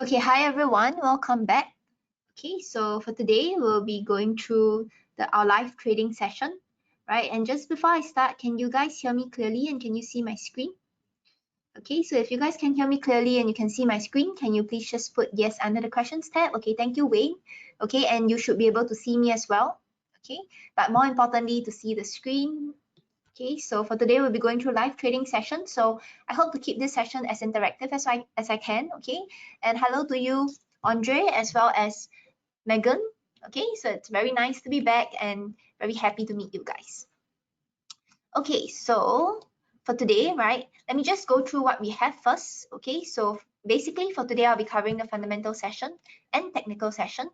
Okay, hi everyone, welcome back. Okay, so for today, we'll be going through our live trading session, right? And just before I start, can you guys hear me clearly and can you see my screen? Okay, so if you guys can hear me clearly and you can see my screen, can you please just put yes under the questions tab? Okay, thank you, Wayne. Okay, and you should be able to see me as well. Okay, but more importantly, to see the screen. Okay, so for today, we'll be going through live trading session. So I hope to keep this session as interactive as I can. Okay, and hello to you, Andre, as well as Megan. Okay, so it's very nice to be back and very happy to meet you guys. Okay, so for today, right, let me just go through what we have first. Okay, so basically for today, I'll be covering the fundamental session and technical session.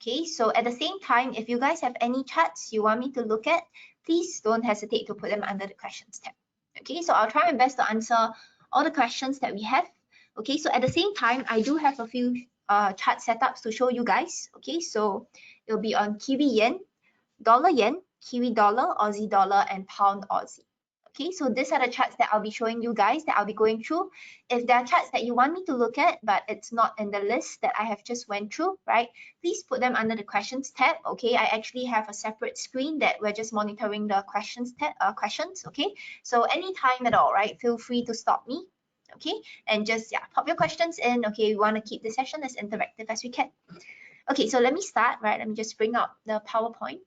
Okay, so at the same time, if you guys have any charts you want me to look at, please don't hesitate to put them under the questions tab. Okay, so I'll try my best to answer all the questions that we have. Okay, so at the same time, I do have a few chart setups to show you guys. Okay, so it'll be on Kiwi yen, Kiwi dollar, Aussie dollar, and pound Aussie. Okay, so these are the charts that I'll be showing you guys that I'll be going through. If there are charts that you want me to look at, but it's not in the list that I have just went through, right, please put them under the questions tab. Okay, I actually have a separate screen that we're just monitoring the questions tab, okay, so anytime at all, right, feel free to stop me. Okay, and just pop your questions in. Okay, we want to keep the session as interactive as we can. Okay, so let me start, right, let me just bring up the PowerPoint.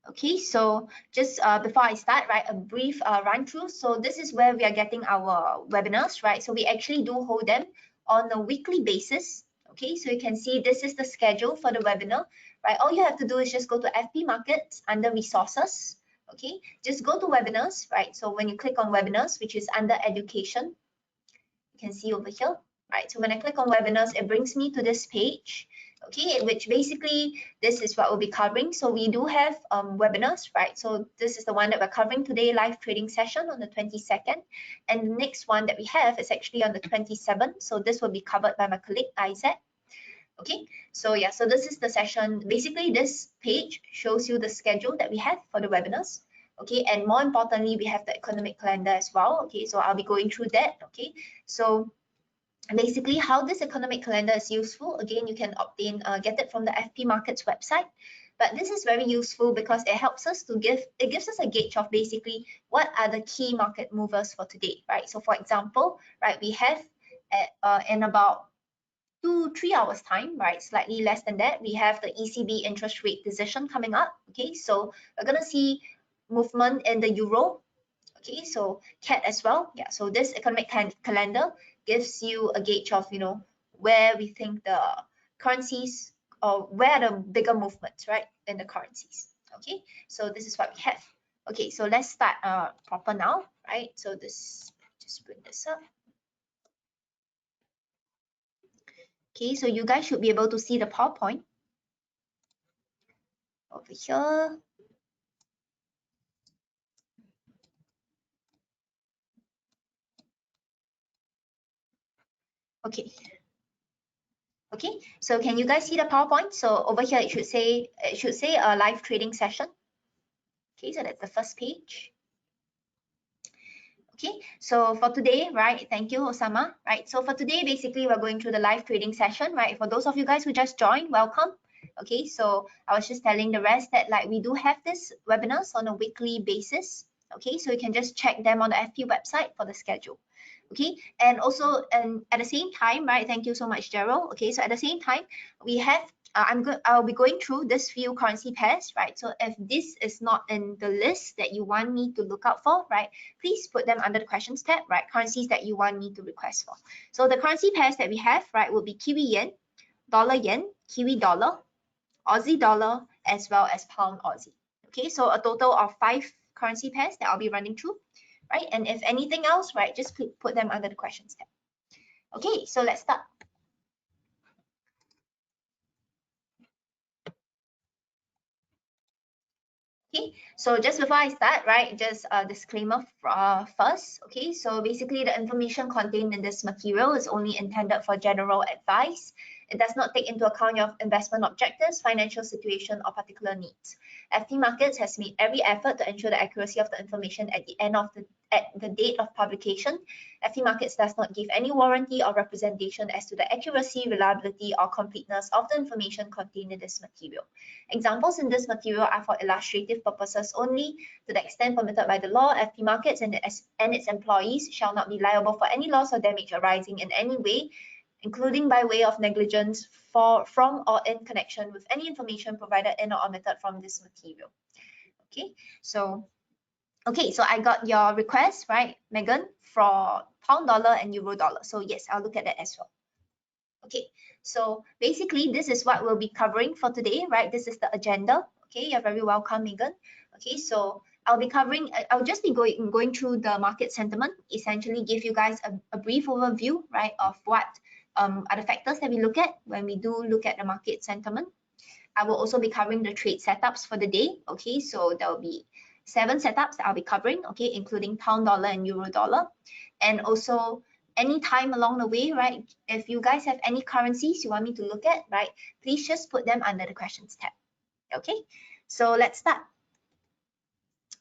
Okay, so just before I start, right, a brief run through. So this is where we are getting our webinars, right? So we actually do hold them on a weekly basis. Okay, so you can see this is the schedule for the webinar, right? All you have to do is just go to FP Markets under Resources. Okay, just go to Webinars, right? So when you click on Webinars, which is under Education, you can see over here, right? So when I click on Webinars, it brings me to this page. Okay, which basically this is what we'll be covering. So we do have webinars, right? So this is the one that we're covering today, live trading session on the 22nd. And the next one that we have is actually on the 27th. So this will be covered by my colleague, Isaac. Okay, so yeah, so this is the session. Basically, this page shows you the schedule that we have for the webinars. Okay, and more importantly, we have the economic calendar as well. Okay, so I'll be going through that. Okay, so basically how this economic calendar is useful, again, you can get it from the FP Markets website, but this is very useful because it helps us to gives us a gauge of basically what are the key market movers for today, right? So for example, right, we have in about 2-3 hours time, right, slightly less than that, we have the ECB interest rate decision coming up. Okay, so we're going to see movement in the euro. Okay, so CAD as well. Yeah, so this economic calendar gives you a gauge of, where we think the currencies or where are the bigger movements, right, in the currencies. Okay, so this is what we have. Okay, so let's start proper now, right? So this, just bring this up. Okay, so you guys should be able to see the PowerPoint over here. Okay. Okay, so can you guys see the PowerPoint? So over here it should say a live trading session. Okay, so that's the first page. Okay, so for today, right, thank you, Osama, right? So for today, basically, we're going through the live trading session, right? For those of you guys who just joined, welcome. Okay, so I was just telling the rest that like we do have this webinars on a weekly basis. Okay, so you can just check them on the FP website for the schedule. Okay, and also, and at the same time, right, thank you so much, Gerald. Okay, so at the same time, we have I'll be going through this few currency pairs, right? So if this is not in the list that you want me to look out for, right, please put them under the questions tab, right? Currencies that you want me to request for. So the currency pairs that we have, right, will be Kiwi yen, Kiwi dollar, Aussie dollar, as well as pound Aussie. Okay, so a total of 5 currency pairs that I'll be running through, right? And if anything else, right, just put them under the questions tab. Okay, so let's start. Okay, so just before I start, right, just a disclaimer first. Okay, so basically the information contained in this material is only intended for general advice. It does not take into account your investment objectives, financial situation, or particular needs. FP Markets has made every effort to ensure the accuracy of the information at the end of at the date of publication, FT Markets does not give any warranty or representation as to the accuracy, reliability, or completeness of the information contained in this material. Examples in this material are for illustrative purposes only. To the extent permitted by the law, FT Markets and its employees shall not be liable for any loss or damage arising in any way, including by way of negligence from or in connection with any information provided in or omitted from this material. Okay, so I got your request, right, Megan, for pound dollar and euro dollar. So yes, I'll look at that as well. Okay, so basically this is what we'll be covering for today, right? This is the agenda. Okay, you're very welcome, Megan. Okay, so I'll just be going through the market sentiment, essentially give you guys a brief overview, right, of what are the factors that we look at when we do look at the market sentiment. I will also be covering the trade setups for the day. Okay, so there will be 7 setups that I'll be covering, okay, including pound dollar and euro dollar. And also any time along the way, right, if you guys have any currencies you want me to look at, right, please just put them under the questions tab. Okay, so let's start.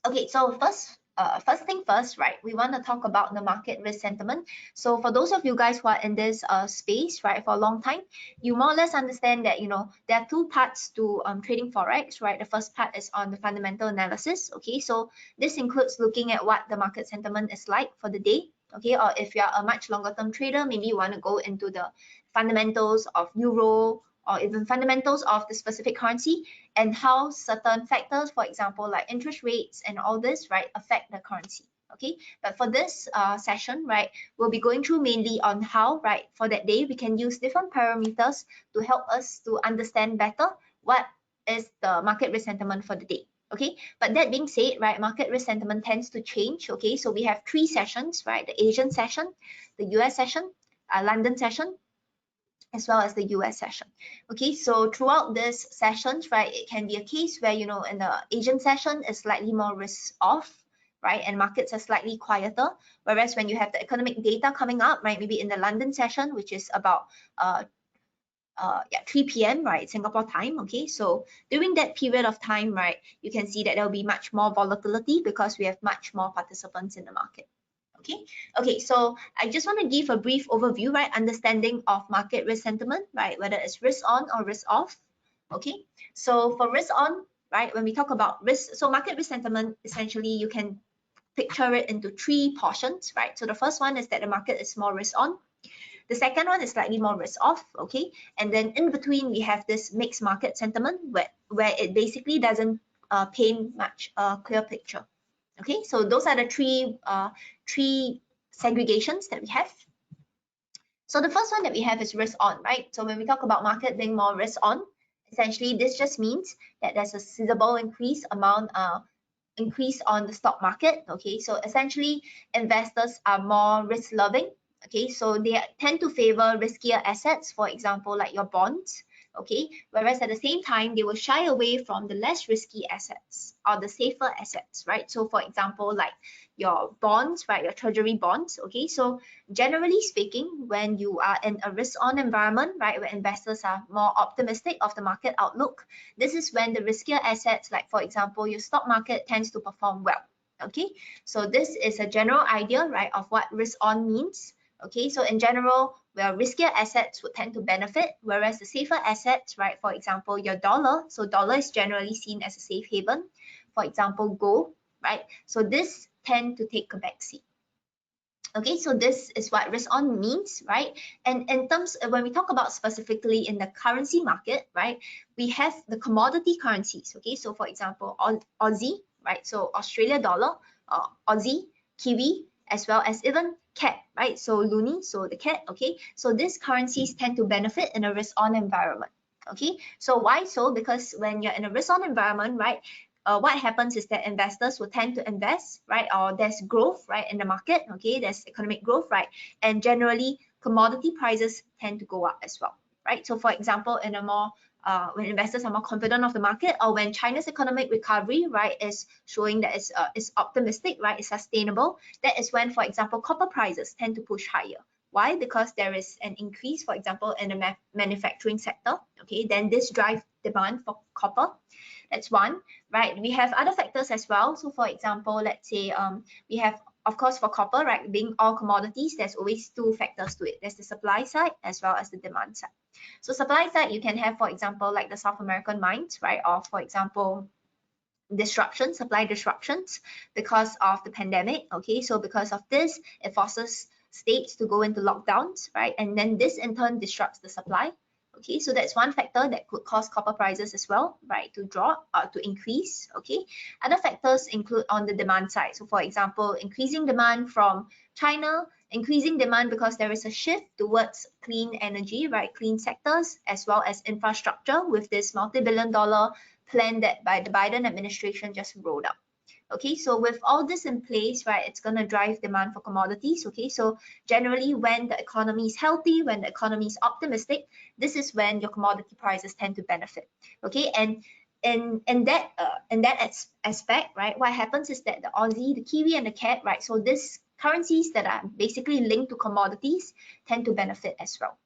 Okay, so first thing first, right, we want to talk about the market risk sentiment. So for those of you guys who are in this space, right, for a long time, you more or less understand that, you know, there are 2 parts to trading Forex, right? The first part is on the fundamental analysis. Okay, so this includes looking at what the market sentiment is like for the day. Okay, or if you're a much longer term trader, maybe you want to go into the fundamentals of euro, or even fundamentals of the specific currency and how certain factors, for example, like interest rates and all this, right, affect the currency. Okay, but for this session, right, we'll be going through mainly on how, right, for that day, we can use different parameters to help us to understand better what is the market risk sentiment for the day. Okay, but that being said, right, market risk sentiment tends to change. Okay, so we have 3 sessions, right, the Asian session, the US session, London session, as well as the US session. Okay, so throughout this sessions, right, it can be a case where, you know, in the Asian session is slightly more risk off, right, and markets are slightly quieter, whereas when you have the economic data coming up, right, maybe in the London session, which is about 3 p.m., right, Singapore time. Okay, so during that period of time, right, you can see that there will be much more volatility because we have much more participants in the market. Okay, so I just want to give a brief overview, right, understanding of market risk sentiment, right, whether it's risk on or risk off. Okay, so for risk on, right, when we talk about risk, so market risk sentiment, essentially you can picture it into 3 portions, right? So the first one is that the market is more risk on. The second one is slightly more risk off, okay? And then in between, we have this mixed market sentiment where it basically doesn't paint much clear picture. Okay, so those are the three segregations that we have. So the first one that we have is risk on, right? So when we talk about market being more risk on, essentially this just means that there's a sizable increase on the stock market. Okay, so essentially investors are more risk loving. Okay, so they tend to favor riskier assets, for example, like your bonds. Okay, whereas at the same time, they will shy away from the less risky assets or the safer assets, right? So for example, like your bonds, right, your treasury bonds. Okay, so generally speaking, when you are in a risk-on environment, right, where investors are more optimistic of the market outlook, this is when the riskier assets, like for example, your stock market tends to perform well. Okay, so this is a general idea, right, of what risk-on means. Okay, so in general, where riskier assets would tend to benefit, whereas the safer assets, right, for example, your dollar, so dollar is generally seen as a safe haven, for example, gold, right, so this tend to take a backseat. Okay, so this is what risk on means, right? And in terms of when we talk about specifically in the currency market, right, we have the commodity currencies. Okay, so for example, Aussie, right, so Australia dollar, Aussie, Kiwi, as well as even CAD, right? So Loonie, so the CAD, okay? So these currencies tend to benefit in a risk-on environment, okay? So why so? Because when you're in a risk-on environment, right, what happens is that investors will tend to invest, right? Or there's growth, right, in the market, okay? There's economic growth, right? And generally, commodity prices tend to go up as well, right? So for example, in a more when investors are more confident of the market, or when China's economic recovery, right, is showing that it's optimistic, right, it's sustainable, that is when, for example, copper prices tend to push higher. Why? Because there is an increase, for example, in the manufacturing sector, okay, then this drives demand for copper. That's one, right? We have other factors as well. So for example, let's say we have of course, for copper, right, being all commodities, there's always two factors to it. There's the supply side as well as the demand side. So supply side, you can have, for example, like the South American mines, right, or for example, supply disruptions because of the pandemic. Okay, so because of this, it forces states to go into lockdowns, right, and then this in turn disrupts the supply. Okay, so that's one factor that could cause copper prices as well, right, to drop or to increase. Okay, other factors include on the demand side. So for example, increasing demand from China, increasing demand because there is a shift towards clean energy, right, clean sectors, as well as infrastructure with this multi-billion-dollar plan that by the Biden administration just rolled out. Okay, so with all this in place, right, it's going to drive demand for commodities. Okay, so generally when the economy is healthy, when the economy is optimistic, this is when your commodity prices tend to benefit. Okay, and in that aspect, right, what happens is that the Aussie, the Kiwi, and the CAD, right, so these currencies that are basically linked to commodities tend to benefit as well.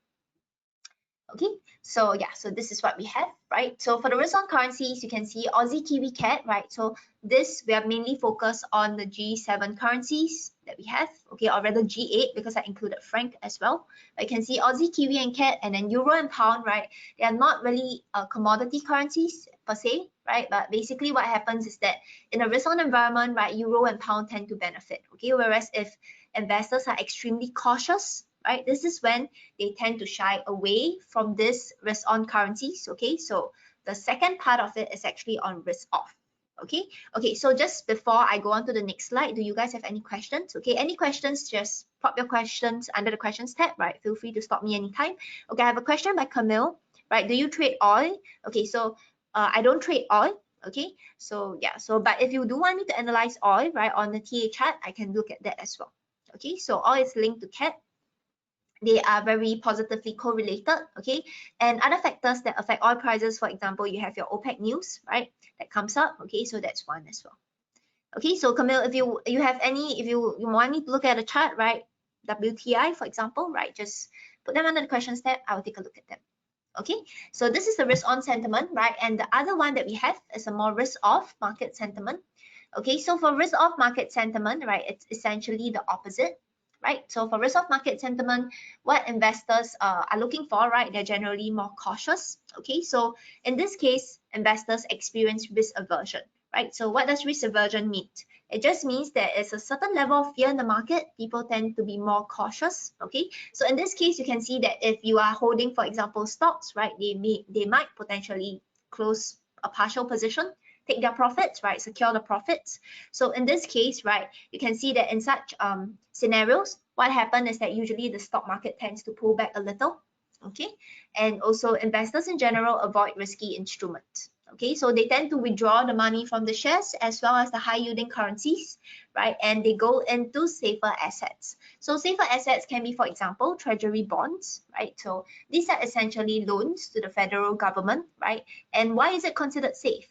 Okay, so yeah, so this is what we have, right? So for the risk on currencies, you can see Aussie, Kiwi, CAD, right? So this, we are mainly focused on the G7 currencies that we have, okay, or rather G8 because I included franc as well. But you can see Aussie, Kiwi, and CAD, and then Euro and Pound, right? They are not really commodity currencies per se, right? But basically what happens is that in a risk on environment, right, Euro and Pound tend to benefit, okay? Whereas if investors are extremely cautious, right, this is when they tend to shy away from this risk on currencies. Okay, so the second part of it is actually on risk off. Okay, so just before I go on to the next slide, do you guys have any questions? Okay, any questions, just pop your questions under the questions tab, right? Feel free to stop me anytime. Okay, I have a question by Camille, right? Do you trade oil? Okay, so I don't trade oil. Okay, so yeah, so but if you do want me to analyze oil, right, on the TA chart, I can look at that as well. Okay, so oil is linked to CAD. They are very positively correlated, okay? And other factors that affect oil prices, for example, you have your OPEC news, right? That comes up, okay? So that's one as well. Okay, so Camille, if you have any, if you want me to look at a chart, right? WTI, for example, right? Just put them under the questions tab. I will take a look at them. Okay, so this is the risk on sentiment, right? And the other one that we have is a more risk off market sentiment. Okay, so for risk off market sentiment, right, it's essentially the opposite. Right, so for risk of market sentiment, what investors are looking for, right, they're generally more cautious. Okay, so in this case, investors experience risk aversion, right? So what does risk aversion mean? It just means there is a certain level of fear in the market. People tend to be more cautious. Okay, so in this case, you can see that if you are holding, for example, stocks, right, they might potentially close a partial position, take their profits, right, secure the profits. So in this case, right, you can see that in such scenarios, what happens is that usually the stock market tends to pull back a little, okay, and also investors in general avoid risky instruments. Okay, so they tend to withdraw the money from the shares as well as the high yielding currencies, right, and they go into safer assets. So safer assets can be, for example, treasury bonds, right? So these are essentially loans to the federal government, right? And why is it considered safe?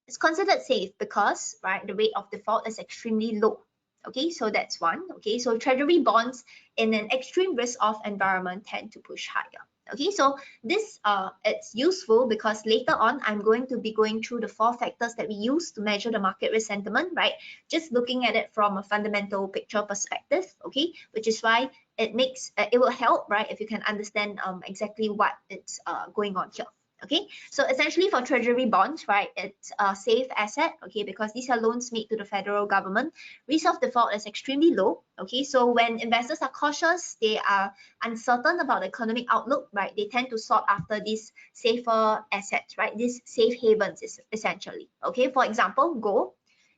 It's considered safe because, right, the rate of default is extremely low. Okay, so that's one. Okay, so treasury bonds in an extreme risk off environment tend to push higher. Okay, so this it's useful because later on I'm going to be going through the 4 factors that we use to measure the market risk sentiment, right? Just looking at it from a fundamental picture perspective, okay, which is why it makes it will help, right, if you can understand exactly what it's going on here. Okay, so essentially for treasury bonds, right, it's a safe asset, okay, because these are loans made to the federal government. Risk of default is extremely low. Okay, so when investors are cautious, they are uncertain about the economic outlook, right, they tend to sought after these safer assets, right, these safe havens is essentially. Okay, for example, gold,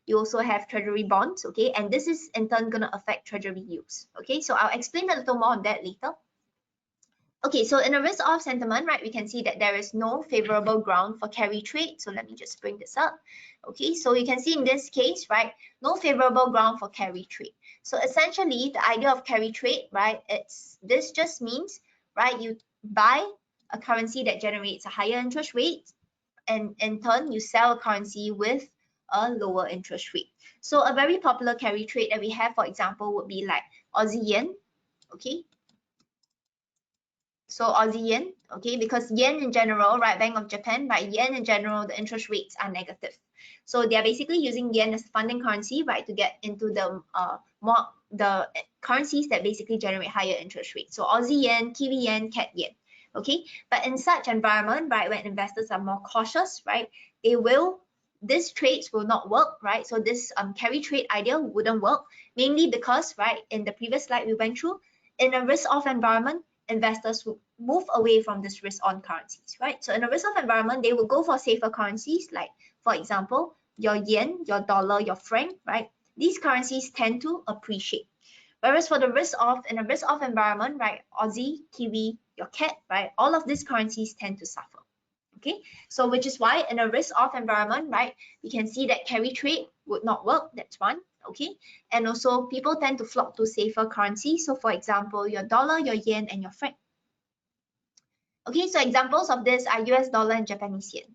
you also have treasury bonds, okay, and this is in turn going to affect treasury yields. Okay, so I'll explain a little more on that later. Okay, so in a risk-off sentiment, right, we can see that there is no favorable ground for carry trade. So let me just bring this up. Okay, so you can see in this case, right, no favorable ground for carry trade. So essentially, the idea of carry trade, right, this just means, right, you buy a currency that generates a higher interest rate, and in turn, you sell a currency with a lower interest rate. So a very popular carry trade that we have, for example, would be like Aussie yen. Okay. So Aussie yen, okay, because yen in general, right, Bank of Japan, right, yen in general, the interest rates are negative. So they are basically using yen as funding currency, right, to get into the the currencies that basically generate higher interest rates. So Aussie yen, Kiwi yen, CAD yen, okay. But in such environment, right, when investors are more cautious, right, these trades will not work, right? So this carry trade idea wouldn't work, mainly because, right, in the previous slide we went through, in a risk-off environment, investors would move away from this risk-on currencies, right? So in a risk-off environment, they will go for safer currencies, like, for example, your yen, your dollar, your franc, right? These currencies tend to appreciate. Whereas for the risk-off, in a risk-off environment, right, Aussie, Kiwi, your CAD, right, all of these currencies tend to suffer. Okay, so which is why in a risk-off environment, right, we can see that carry trade would not work. That's one. Okay, and also people tend to flock to safer currencies. So for example, your dollar, your yen, and your franc. Okay, so examples of this are US dollar and Japanese yen.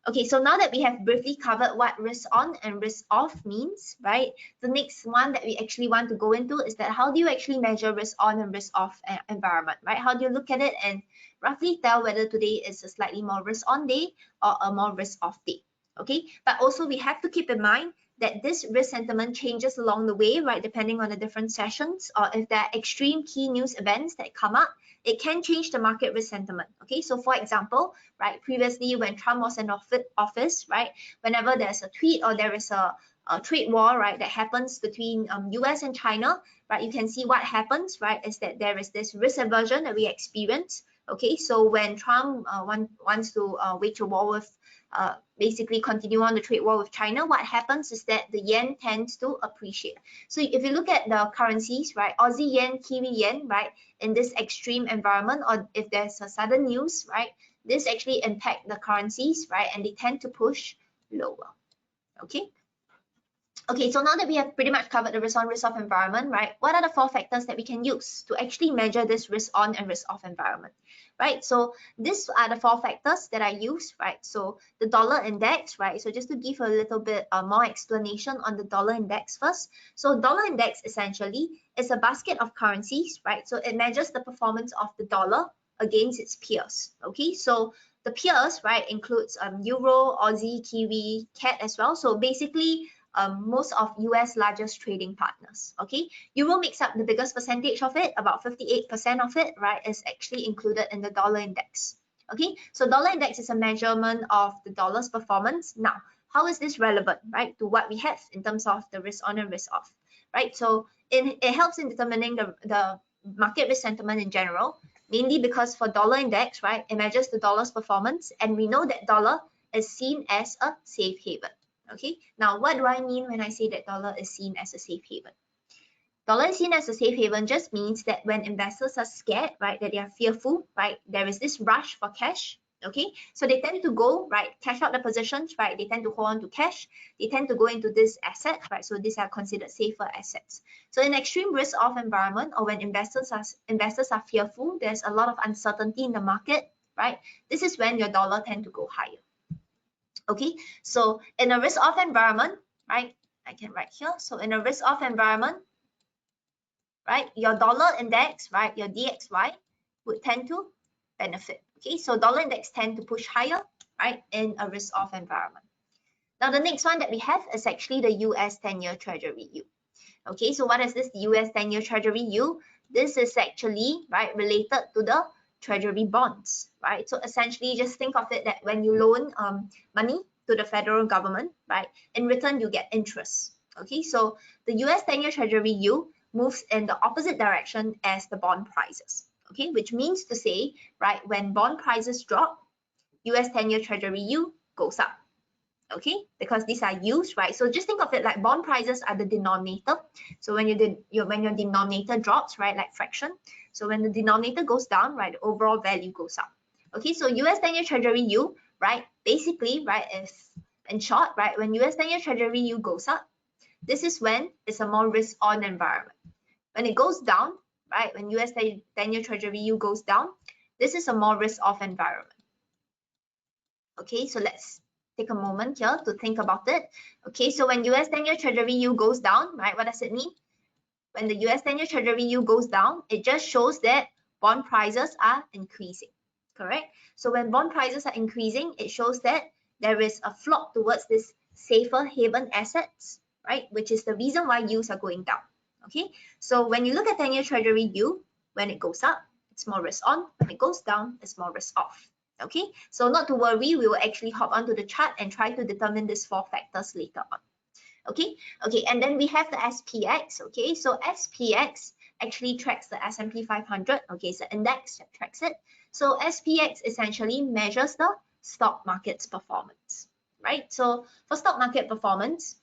Okay, so now that we have briefly covered what risk on and risk off means, right, the next one that we actually want to go into is that how do you actually measure risk on and risk off environment, right? How do you look at it and roughly tell whether today is a slightly more risk on day or a more risk off day? Okay, but also we have to keep in mind that this risk sentiment changes along the way, right, depending on the different sessions, or if there are extreme key news events that come up, it can change the market risk sentiment. Okay, so for example, right, previously when Trump was in office, right, whenever there's a tweet or there is a trade war, right, that happens between US and China, right, you can see what happens, right, is that there is this risk aversion that we experience. Okay, so when Trump wants to wage a war with basically continue on the trade war with China, what happens is that the yen tends to appreciate. So if you look at the currencies, right, Aussie yen, Kiwi yen, right, in this extreme environment, or if there's a sudden news, right, this actually impact the currencies, right, and they tend to push lower. Okay. Okay, so now that we have pretty much covered the risk on, risk off environment, right, what are the 4 factors that we can use to actually measure this risk on and risk off environment, right? So these are the 4 factors that I use, right? So the dollar index, right? So just to give a little bit more explanation on the dollar index first. So dollar index essentially is a basket of currencies, right? So it measures the performance of the dollar against its peers. Okay, so the peers, right, includes Euro, Aussie, Kiwi, CAD as well. So basically most of US largest trading partners. Okay, Euro makes up the biggest percentage of it, about 58% of it, right, is actually included in the dollar index. Okay, so dollar index is a measurement of the dollar's performance. Now, how is this relevant, right, to what we have in terms of the risk on and risk off, right? So it helps in determining the market risk sentiment in general, mainly because for dollar index, right, it measures the dollar's performance, and we know that dollar is seen as a safe haven. Okay, now what do I mean when I say that dollar is seen as a safe haven? Dollar is seen as a safe haven just means that when investors are scared, right, that they are fearful, right, there is this rush for cash. Okay, so they tend to go, right, cash out the positions, right, they tend to hold on to cash, they tend to go into this asset, right, so these are considered safer assets. So in extreme risk off environment, or when investors are fearful, there's a lot of uncertainty in the market, right, this is when your dollar tend to go higher. Okay, so in a risk-off environment, right, I can write here. So in a risk-off environment, right, your dollar index, right, your DXY would tend to benefit. Okay, so dollar index tend to push higher, right, in a risk-off environment. Now, the next one that we have is actually the US 10-year Treasury yield. Okay, so what is this US 10-year Treasury yield? This is actually, right, related to the Treasury bonds, right? So essentially, just think of it that when you loan money to the federal government, right, in return you get interest. Okay, so the US 10-year Treasury yield moves in the opposite direction as the bond prices. Okay, which means to say, right, when bond prices drop, US 10-year Treasury yield goes up. Okay, because these are yields, right? So just think of it like bond prices are the denominator. So when your denominator drops, right, like fraction, so when the denominator goes down, right, the overall value goes up. Okay, so US 10-year Treasury yield, right, basically, right, if in short, right, when US 10-year Treasury yield goes up, this is when it's a more risk-on environment. When it goes down, right, when US 10-year Treasury yield goes down, this is a more risk-off environment. Okay, so let's take a moment here to think about it. Okay, so when US 10-year Treasury yield goes down, right, what does it mean? When the US 10-year Treasury yield goes down, it just shows that bond prices are increasing, correct? So when bond prices are increasing, it shows that there is a flock towards this safer haven assets, right? Which is the reason why yields are going down, okay? So when you look at 10-year Treasury yield, when it goes up, it's more risk on. When it goes down, it's more risk off, okay? So not to worry, we will actually hop onto the chart and try to determine these 4 factors later on. Okay, and then we have the SPX, okay? So SPX actually tracks the S&P 500, okay? It's the index that tracks it. So SPX essentially measures the stock market's performance, right? So for stock market performance,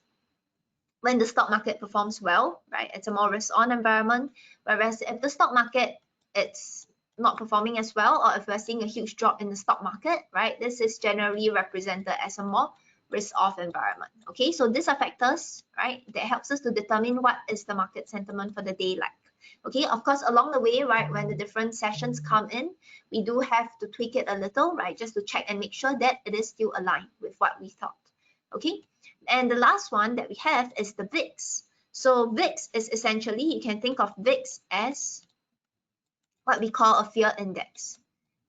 when the stock market performs well, right, it's a more risk-on environment. Whereas if the stock market, it's not performing as well, or if we're seeing a huge drop in the stock market, right, this is generally represented as a more risk-off environment. Okay, so these are factors, right, that helps us to determine what is the market sentiment for the day like. Okay, of course, along the way, right, when the different sessions come in, we do have to tweak it a little, right, just to check and make sure that it is still aligned with what we thought. Okay, and the last one that we have is the VIX. So VIX is essentially, you can think of VIX as what we call a fear index.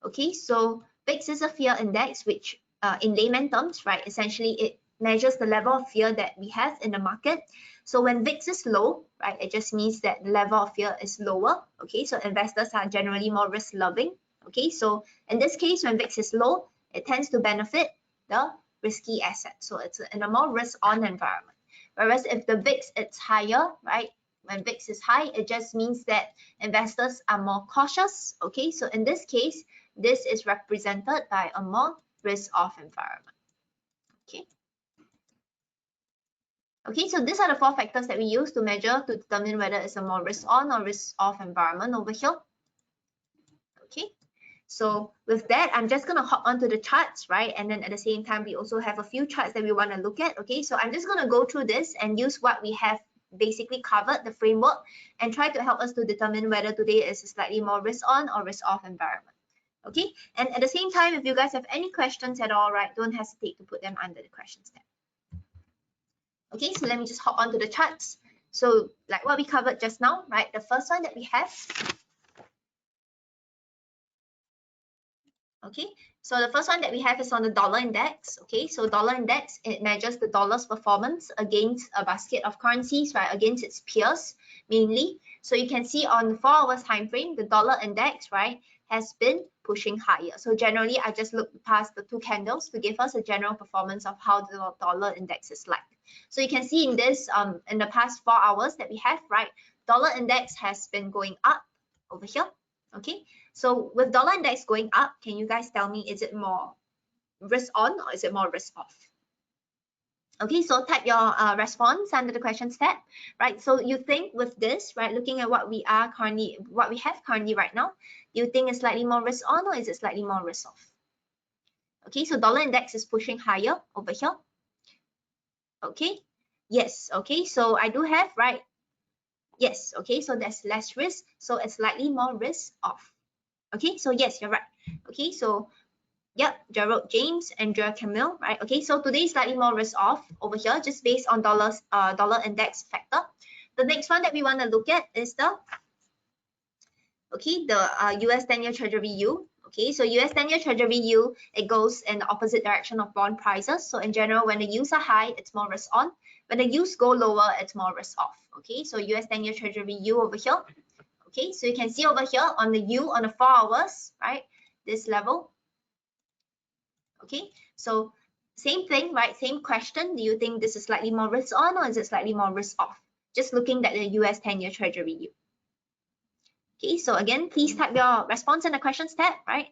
Okay, so VIX is a fear index, which in layman terms, right, essentially it measures the level of fear that we have in the market. So when VIX is low, right, it just means that the level of fear is lower. Okay, so investors are generally more risk loving. Okay, so in this case, when VIX is low, it tends to benefit the risky asset. So it's in a more risk on environment. Whereas if the VIX is higher, right, when VIX is high, it just means that investors are more cautious. Okay, so in this case, this is represented by a more risk-off environment. Okay. Okay, so these are the 4 factors that we use to measure to determine whether it's a more risk-on or risk-off environment over here. Okay, so with that, I'm just going to hop onto the charts, right? And then at the same time, we also have a few charts that we want to look at. Okay, so I'm just going to go through this and use what we have basically covered, the framework, and try to help us to determine whether today is a slightly more risk-on or risk-off environment. Okay, and at the same time, if you guys have any questions at all, right, don't hesitate to put them under the questions tab. Okay, so let me just hop onto the charts. So like what we covered just now, right, the first one that we have, okay, so the first one that we have is on the dollar index. Okay, so dollar index, it measures the dollar's performance against a basket of currencies, right, against its peers mainly. So you can see on the 4 hours time frame, the dollar index, right, has been pushing higher. So generally, I just looked past the 2 candles to give us a general performance of how the dollar index is like. So you can see in this, in the past 4 hours that we have, right, dollar index has been going up over here. Okay, so with dollar index going up, can you guys tell me, is it more risk on or is it more risk off? Okay, so type your response under the questions tab, right? So you think with this, right, looking at what we have currently right now, do you think it's slightly more risk on or is it slightly more risk off? Okay, so dollar index is pushing higher over here. Okay, yes, okay, so I do have, right, yes, okay, so there's less risk, so it's slightly more risk off. Okay, so yes, you're right. Okay, so yep, Gerald, James, Andrea, Camille, right? Okay, so today is slightly more risk off over here, just based on dollar index factor. The next one that we want to look at is the US 10-year Treasury yield. Okay, so US 10-year Treasury yield, it goes in the opposite direction of bond prices. So in general, when the yields are high, it's more risk on. When the yields go lower, it's more risk off. Okay, so US 10-year Treasury yield over here. Okay, so you can see over here on the yield on the 4 hours, right? This level. Okay, so same thing, right? Same question. Do you think this is slightly more risk on or is it slightly more risk off? Just looking at the US 10-year Treasury yield. Okay, so again, please type your response in the questions tab, right?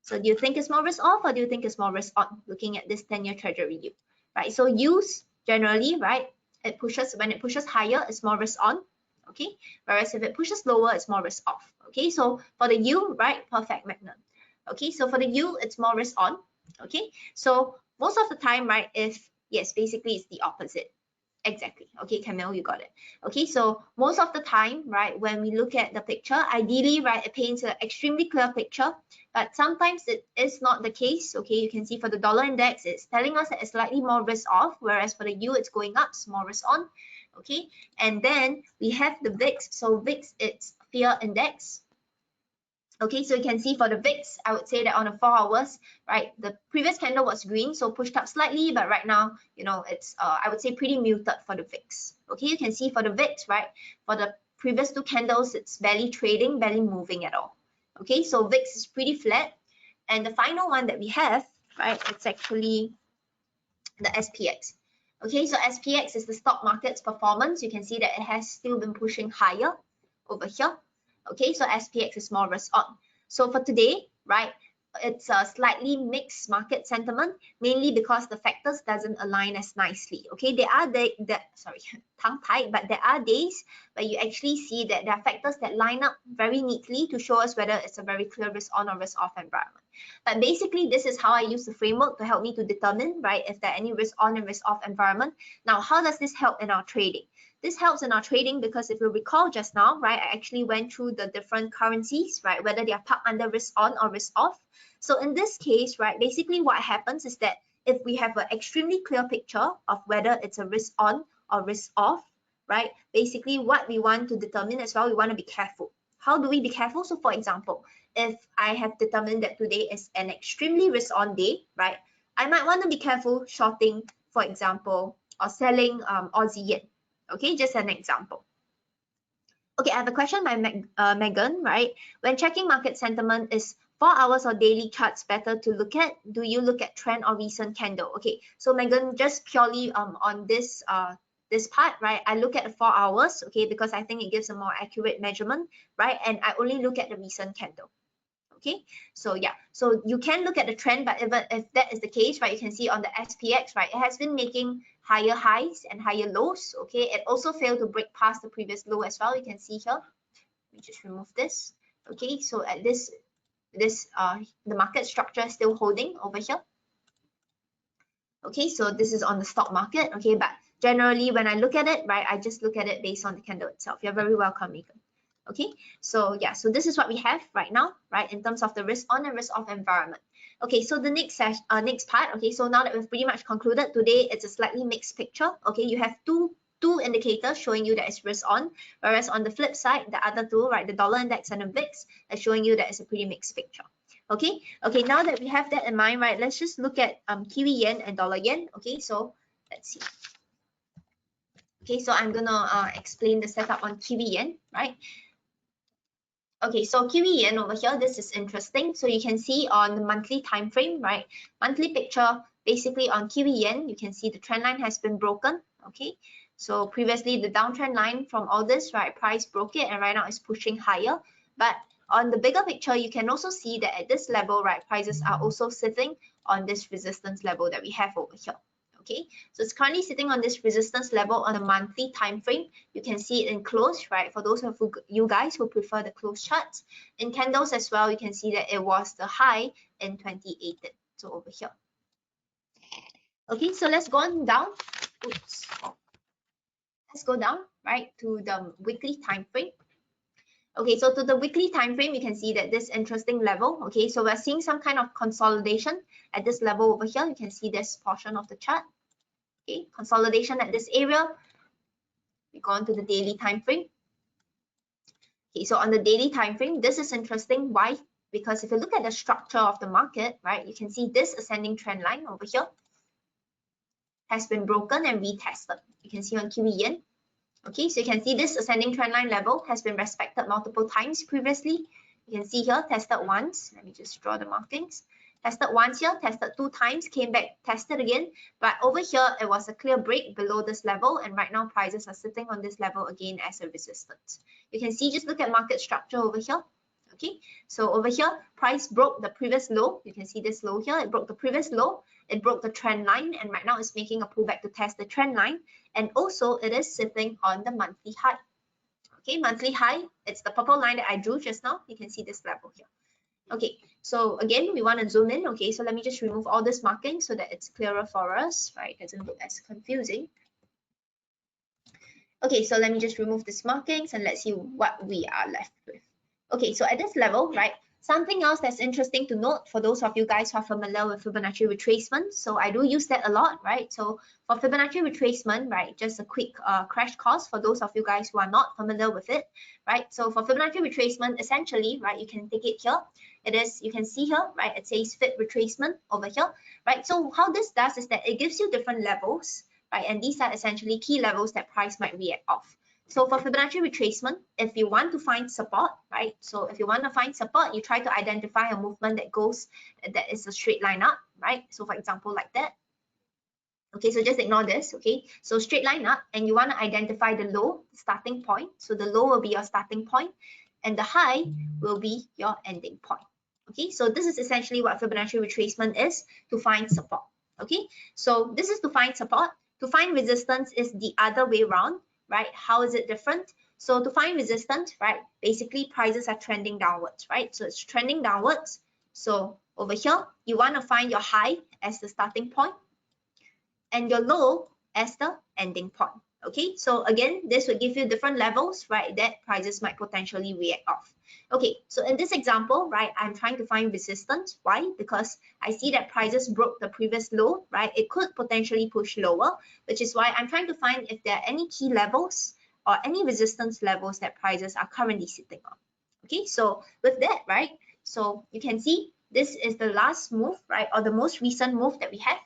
So do you think it's more risk off or do you think it's more risk on? Looking at this 10-year Treasury yield, right? So yields generally, right? When it pushes higher, it's more risk on. Okay, whereas if it pushes lower, it's more risk off. Okay, so for the yield, right, perfect magnet. Okay, so for the yield, it's more risk on. Okay, so most of the time, right, yes, basically it's the opposite. Exactly. Okay, Camille, you got it. Okay, so most of the time, right, when we look at the picture, ideally, right, it paints an extremely clear picture, but sometimes it is not the case. Okay, you can see for the dollar index, it's telling us that it's slightly more risk off, whereas for the yield, it's going up, it's more risk on. Okay, and then we have the VIX. So VIX, it's fear index. Okay, so you can see for the VIX, I would say that on the 4 hours, right, the previous candle was green, so pushed up slightly, but right now, you know, it's, I would say pretty muted for the VIX. Okay, you can see for the VIX, right, for the previous 2 candles, it's barely trading, barely moving at all. Okay, so VIX is pretty flat. And the final one that we have, right, it's actually the SPX. Okay, so SPX is the stock market's performance. You can see that it has still been pushing higher over here. Okay, so SPX is more risk on. So for today, right, it's a slightly mixed market sentiment, mainly because the factors doesn't align as nicely. Okay, there are tongue-tied, but there are days where you actually see that there are factors that line up very neatly to show us whether it's a very clear risk on or risk off environment. But basically, this is how I use the framework to help me to determine, right, if there are any risk on and risk off environment. Now, how does this help in our trading? This helps in our trading because if you recall just now, right, I actually went through the different currencies, right, whether they are parked under risk on or risk off. So in this case, right, basically what happens is that if we have an extremely clear picture of whether it's a risk on or risk off, right, basically what we want to determine as well, we want to be careful. How do we be careful? So for example, if I have determined that today is an extremely risk on day, right, I might want to be careful shorting, for example, or selling Aussie yen. Okay, just an example. Okay, I have a question by Megan, right? When checking market sentiment, is 4 hours or daily charts better to look at? Do you look at trend or recent candle? Okay, so Megan, just purely on this this part, right? I look at the 4 hours, okay, because I think it gives a more accurate measurement, right? And I only look at the recent candle. Okay, so yeah, so you can look at the trend, but even if that is the case, right, you can see on the SPX, right, it has been making higher highs and higher lows. Okay, it also failed to break past the previous low as well. You can see here. Let me just remove this. Okay, so at this the market structure is still holding over here. Okay, so this is on the stock market. Okay, but generally when I look at it, right, I just look at it based on the candle itself. You're very welcome, Megan. Okay, so yeah, so this is what we have right now, right, in terms of the risk on and risk off environment. Okay, so the next part, okay, so now that we've pretty much concluded today, it's a slightly mixed picture. Okay, you have two indicators showing you that it's risk on, whereas on the flip side, the other two, right, the dollar index and the VIX, are showing you that it's a pretty mixed picture. Okay, now that we have that in mind, right, let's just look at Kiwi yen and dollar yen. Okay, so let's see. Okay, so I'm gonna explain the setup on Kiwi yen, right? Okay, so Kiwi yen over here, this is interesting. So you can see on the monthly time frame, right? Monthly picture, basically on Kiwi yen, you can see the trend line has been broken. Okay, so previously the downtrend line from all this, right, price broke it, and right now it's pushing higher. But on the bigger picture, you can also see that at this level, right, prices are also sitting on this resistance level that we have over here. Okay, so it's currently sitting on this resistance level on a monthly time frame. You can see it in close, right? For those of you guys who prefer the close charts, in candles as well, you can see that it was the high in 2018. So over here. Okay, so let's go on down. Oops. Let's go down, right, to the weekly time frame. Okay, so to the weekly time frame, you can see that this interesting level. Okay, so we're seeing some kind of consolidation at this level over here. You can see this portion of the chart. Okay, consolidation at this area. We go on to the daily time frame. Okay, so on the daily time frame, this is interesting. Why? Because if you look at the structure of the market, right, you can see this ascending trend line over here has been broken and retested. You can see on Kiwi yen. Okay, so you can see this ascending trend line level has been respected multiple times previously. You can see here, tested once. Let me just draw the markings. Tested once here, tested 2 times, came back, tested again. But over here, it was a clear break below this level. And right now, prices are sitting on this level again as a resistance. You can see, just look at market structure over here. Okay, so over here, price broke the previous low. You can see this low here. It broke the previous low. It broke the trend line. And right now, it's making a pullback to test the trend line. And also, it is sitting on the monthly high. Okay, monthly high. It's the purple line that I drew just now. You can see this level here. Okay, so again, we want to zoom in. Okay, so let me just remove all this marking so that it's clearer for us, right? It doesn't look as confusing. Okay, so let me just remove these markings and let's see what we are left with. Okay, so at this level, right, Something else that's interesting to note for those of you guys who are familiar with Fibonacci retracement, so I do use that a lot, right? So for Fibonacci retracement, right, just a quick crash course for those of you guys who are not familiar with it, right? So for Fibonacci retracement, essentially, right, you can take it here. It is, you can see here, right, it says Fib retracement over here, right? So how this does is that it gives you different levels, right? And these are essentially key levels that price might react off. So for Fibonacci retracement, if you want to find support, right? So if you want to find support, you try to identify a movement that is a straight line up, right? So for example, like that. Okay, so just ignore this, okay? So straight line up, and you want to identify the low, starting point. So the low will be your starting point, and the high will be your ending point. Okay, so this is essentially what Fibonacci retracement is, to find support. Okay, so this is to find support. To find resistance is the other way around, right? How is it different? So to find resistance, right, basically prices are trending downwards, right? So it's trending downwards. So over here, you want to find your high as the starting point and your low as the ending point. Okay, so again, this will give you different levels, right, that prices might potentially react off. Okay, so in this example, right, I'm trying to find resistance. Why? Because I see that prices broke the previous low, right? It could potentially push lower, which is why I'm trying to find if there are any key levels or any resistance levels that prices are currently sitting on. Okay, so with that, right, so you can see this is the last move, right, or the most recent move that we have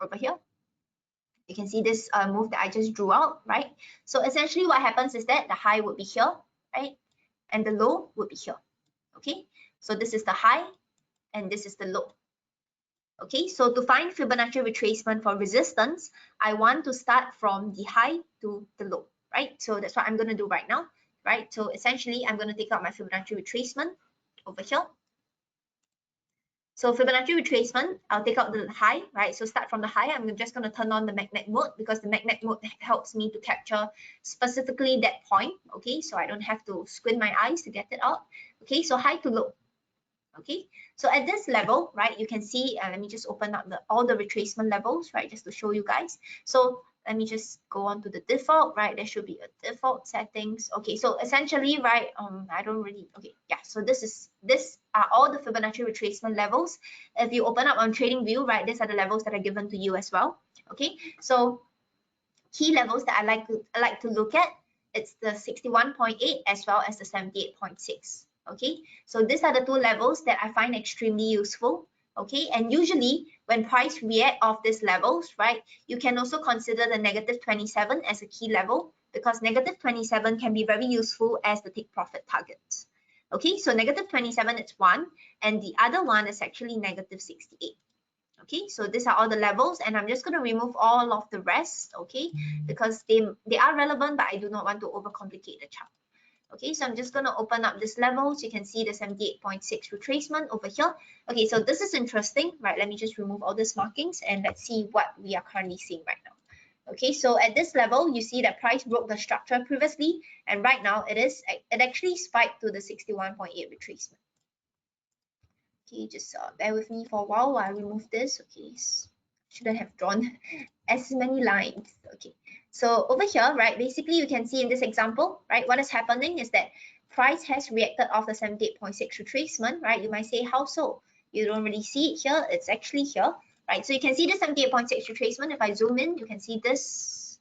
over here. You can see this move that I just drew out, right? So essentially what happens is that the high would be here, right? And the low would be here, okay? So this is the high and this is the low. Okay, so to find Fibonacci retracement for resistance, I want to start from the high to the low, right? So that's what I'm going to do right now, right? So essentially, I'm going to take out my Fibonacci retracement over here. So Fibonacci retracement, I'll take out the high, right? So start from the high. I'm just going to turn on the magnet mode because the magnet mode helps me to capture specifically that point, okay? So I don't have to squint my eyes to get it out. Okay, so high to low. Okay, so at this level, right, you can see, let me just open up all the retracement levels, right, just to show you guys. So let me just go on to the default, right? There should be a default settings. Okay, so essentially, right, I don't really, okay, yeah, so these are all the Fibonacci retracement levels. If you open up on TradingView, right, these are the levels that are given to you as well. Okay, so key levels that I like to look at, it's the 61.8 as well as the 78.6. Okay, so these are the two levels that I find extremely useful. Okay, and usually when price react off these levels, right, you can also consider the negative 27 as a key level because negative 27 can be very useful as the take profit target. Okay, so negative 27 is one, and the other one is actually negative 68. Okay, so these are all the levels, and I'm just going to remove all of the rest, okay, because they are relevant, but I do not want to overcomplicate the chart. Okay, so I'm just going to open up this level so you can see the 78.6 retracement over here. Okay, so this is interesting, right? Let me just remove all these markings and let's see what we are currently seeing right now. Okay, so at this level, you see that price broke the structure previously, and right now it actually spiked to the 61.8 retracement. Okay, just bear with me for a while I remove this. Okay, shouldn't have drawn as many lines. Okay, so over here, right, basically you can see in this example, right, what is happening is that price has reacted off the 78.6 retracement, right? You might say, how so? You don't really see it here. It's actually here, right? So you can see the 78.6 retracement. If I zoom in, you can see this.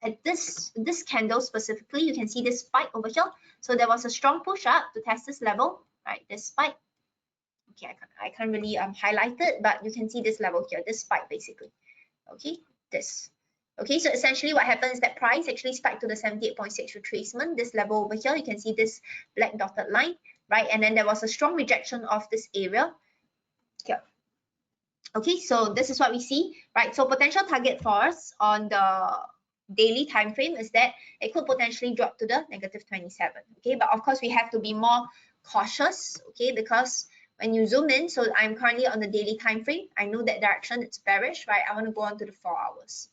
At this candle specifically, you can see this spike over here. So there was a strong push up to test this level, right? This spike. Okay, I can't really highlight it, but you can see this level here, this spike basically. Okay, this. Okay, so essentially what happens is that price actually spiked to the 78.6 retracement, this level over here. You can see this black dotted line, right? And then there was a strong rejection of this area here. Okay, so this is what we see, right? So potential target for us on the daily time frame is that it could potentially drop to the negative 27. Okay, but of course we have to be more cautious, okay, because when you zoom in, so I'm currently on the daily time frame, I know that direction, it's bearish, right? I want to go on to the 4 hours.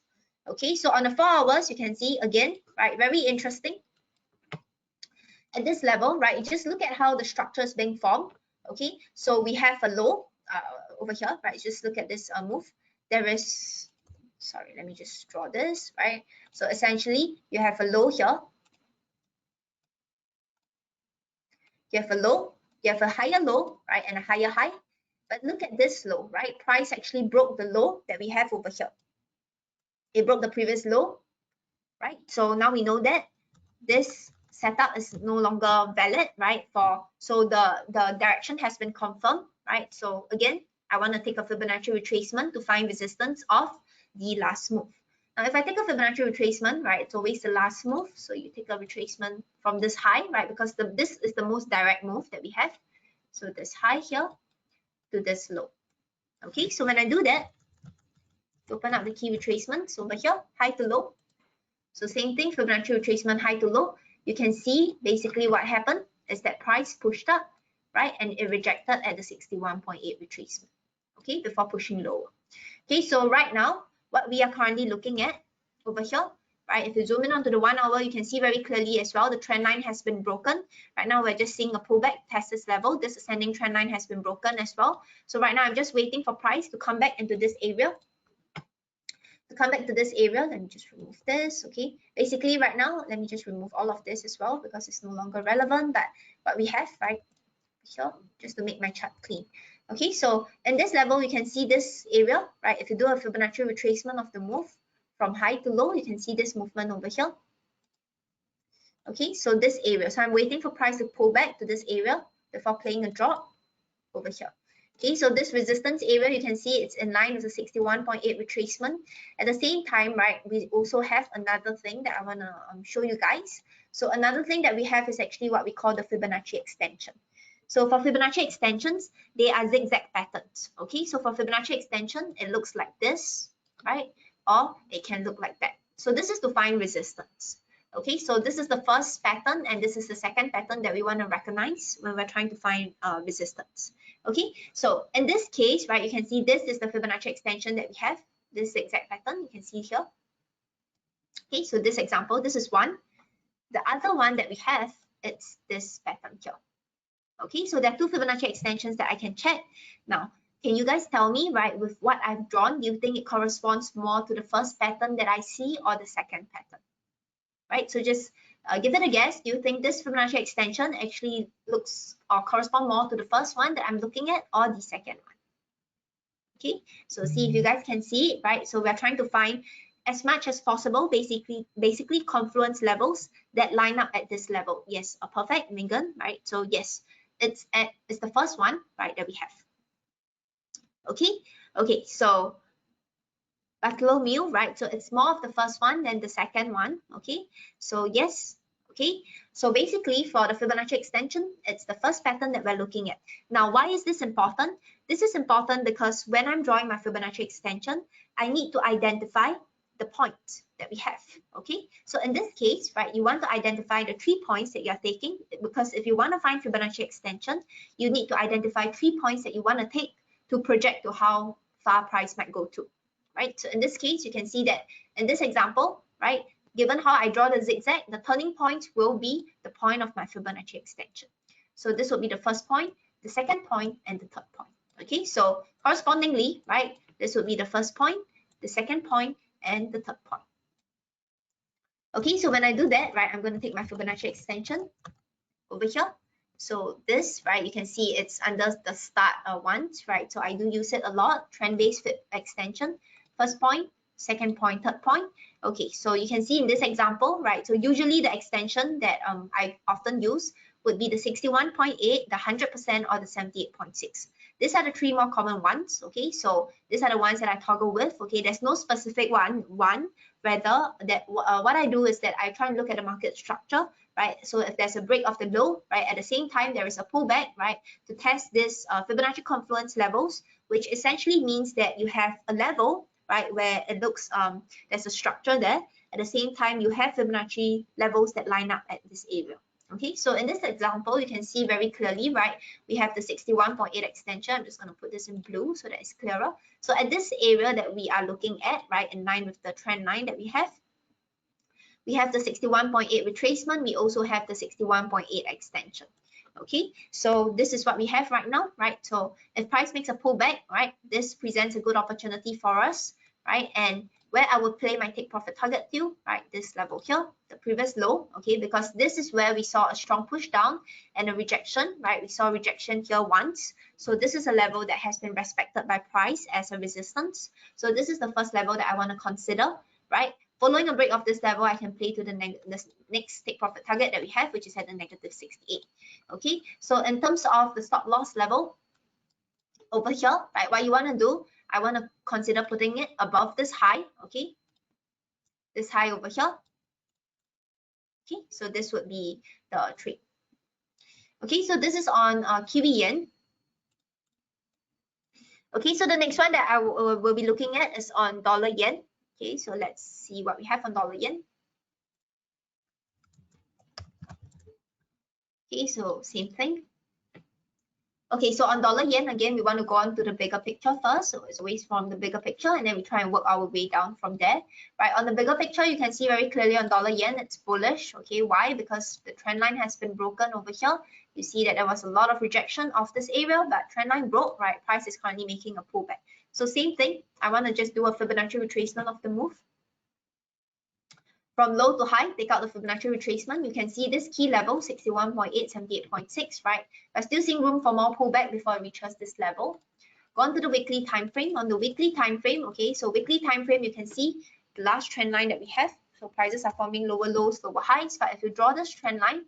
Okay, so on the 4 hours, you can see again, right, very interesting. At this level, right, you just look at how the structure is being formed. Okay, so we have a low over here, right? Just look at this move. There is, sorry, let me just draw this, right? So essentially, you have a low here. You have a low, you have a higher low, right, and a higher high. But look at this low, right? Price actually broke the low that we have over here. It broke the previous low, right? So now we know that this setup is no longer valid, right? So the direction has been confirmed, right? So again, I want to take a Fibonacci retracement to find resistance of the last move. Now, if I take a Fibonacci retracement, right, it's always the last move. So you take a retracement from this high, right, because this is the most direct move that we have. So this high here to this low. Okay, so when I do that, open up the key retracements over here, high to low. So same thing, Fibonacci retracement, high to low. You can see basically what happened is that price pushed up, right, and it rejected at the 61.8 retracement, okay, before pushing lower. Okay, so right now, what we are currently looking at over here, right, if you zoom in onto the 1 hour, you can see very clearly as well, the trend line has been broken. Right now, we're just seeing a pullback, test this level. This ascending trend line has been broken as well. So right now, I'm just waiting for price to come back into this area. To come back to this area, let me just remove this. Okay, basically right now, let me just remove all of this as well because it's no longer relevant. But what we have right here, just to make my chart clean. Okay, so in this level, you can see this area, right? If you do a Fibonacci retracement of the move from high to low, you can see this movement over here. Okay, so this area. So I'm waiting for price to pull back to this area before playing a drop over here. Okay, so this resistance area, you can see it's in line with the 61.8 retracement. At the same time, right, we also have another thing that I want to show you guys. So another thing that we have is actually what we call the Fibonacci extension. So for Fibonacci extensions, they are zigzag patterns. Okay, so for Fibonacci extension, it looks like this, right? Or it can look like that. So this is to find resistance. Okay, so this is the first pattern and this is the second pattern that we want to recognize when we're trying to find resistance. Okay, so in this case, right, you can see this is the Fibonacci extension that we have, this zigzag pattern, you can see here. Okay, so this example, this is one. The other one that we have, it's this pattern here. Okay, so there are two Fibonacci extensions that I can check. Now, can you guys tell me, right, with what I've drawn, do you think it corresponds more to the first pattern that I see or the second pattern? Right, so just give it a guess. Do you think this Fibonacci extension actually looks or correspond more to the first one that I'm looking at or the second one? Okay, so see if you guys can see it, right? So we're trying to find as much as possible, basically confluence levels that line up at this level. Yes, a perfect, Megan, right? So yes, it's the first one, right, that we have. Okay, so Bartholomew, right? So it's more of the first one than the second one. Okay, so yes. Okay, so basically for the Fibonacci extension, it's the first pattern that we're looking at. Now, why is this important? This is important because when I'm drawing my Fibonacci extension, I need to identify the point that we have. Okay, so in this case, right, you want to identify the 3 points that you're taking, because if you want to find Fibonacci extension, you need to identify 3 points that you want to take to project to how far price might go to. Right, so in this case, you can see that in this example, right, given how I draw the zigzag, the turning point will be the point of my Fibonacci extension. So this will be the first point, the second point, and the third point. Okay, so correspondingly, right, this would be the first point, the second point, and the third point. Okay, so when I do that, right, I'm going to take my Fibonacci extension over here. So this, right, you can see it's under the start ones, right? So I do use it a lot, trend-based Fib extension. First point, second point, third point. Okay, so you can see in this example, right? So usually the extension that I often use would be the 61.8, the 100%, or the 78.6. These are the 3 more common ones. Okay, so these are the ones that I toggle with. Okay, there's no specific one. Rather, that what I do is that I try and look at the market structure. Right, so if there's a break of the low, right, at the same time there is a pullback, right, to test this Fibonacci confluence levels, which essentially means that you have a level, right, where it looks there's a structure there. At the same time, you have Fibonacci levels that line up at this area. Okay, so in this example, you can see very clearly, right, we have the 61.8 extension. I'm just going to put this in blue so that it's clearer. So at this area that we are looking at, right, in line with the trend line that we have the 61.8 retracement. We also have the 61.8 extension. Okay, so this is what we have right now, right? So if price makes a pullback, right, this presents a good opportunity for us right? And where I would play my take profit target to, right? This level here, the previous low, okay? Because this is where we saw a strong push down and a rejection, right? We saw rejection here once. So this is a level that has been respected by price as a resistance. So this is the first level that I want to consider, right? Following a break of this level, I can play to the next take profit target that we have, which is at the -68. Okay, so in terms of the stop loss level over here, right, what you want to do, I want to consider putting it above this high, okay, this high over here. Okay, so this would be the trade. Okay, so this is on Kiwi Yen. Okay, so the next one that I will be looking at is on dollar yen. Okay, so let's see what we have on dollar yen. Okay, so same thing. Okay, so on dollar yen, again, we want to go on to the bigger picture first. So it's always from the bigger picture, and then we try and work our way down from there. Right, on the bigger picture, you can see very clearly on dollar yen, it's bullish. Okay, why? Because the trend line has been broken over here. You see that there was a lot of rejection of this area, but trend line broke, right? Price is currently making a pullback. So same thing, I want to just do a Fibonacci retracement of the move. From low to high, take out the Fibonacci retracement. You can see this key level, 61.8, 78.6, right? We're still seeing room for more pullback before it reaches this level. Go on to the weekly time frame. On the weekly time frame, okay, so weekly time frame, you can see the last trend line that we have. So prices are forming lower lows, lower highs. But if you draw this trend line,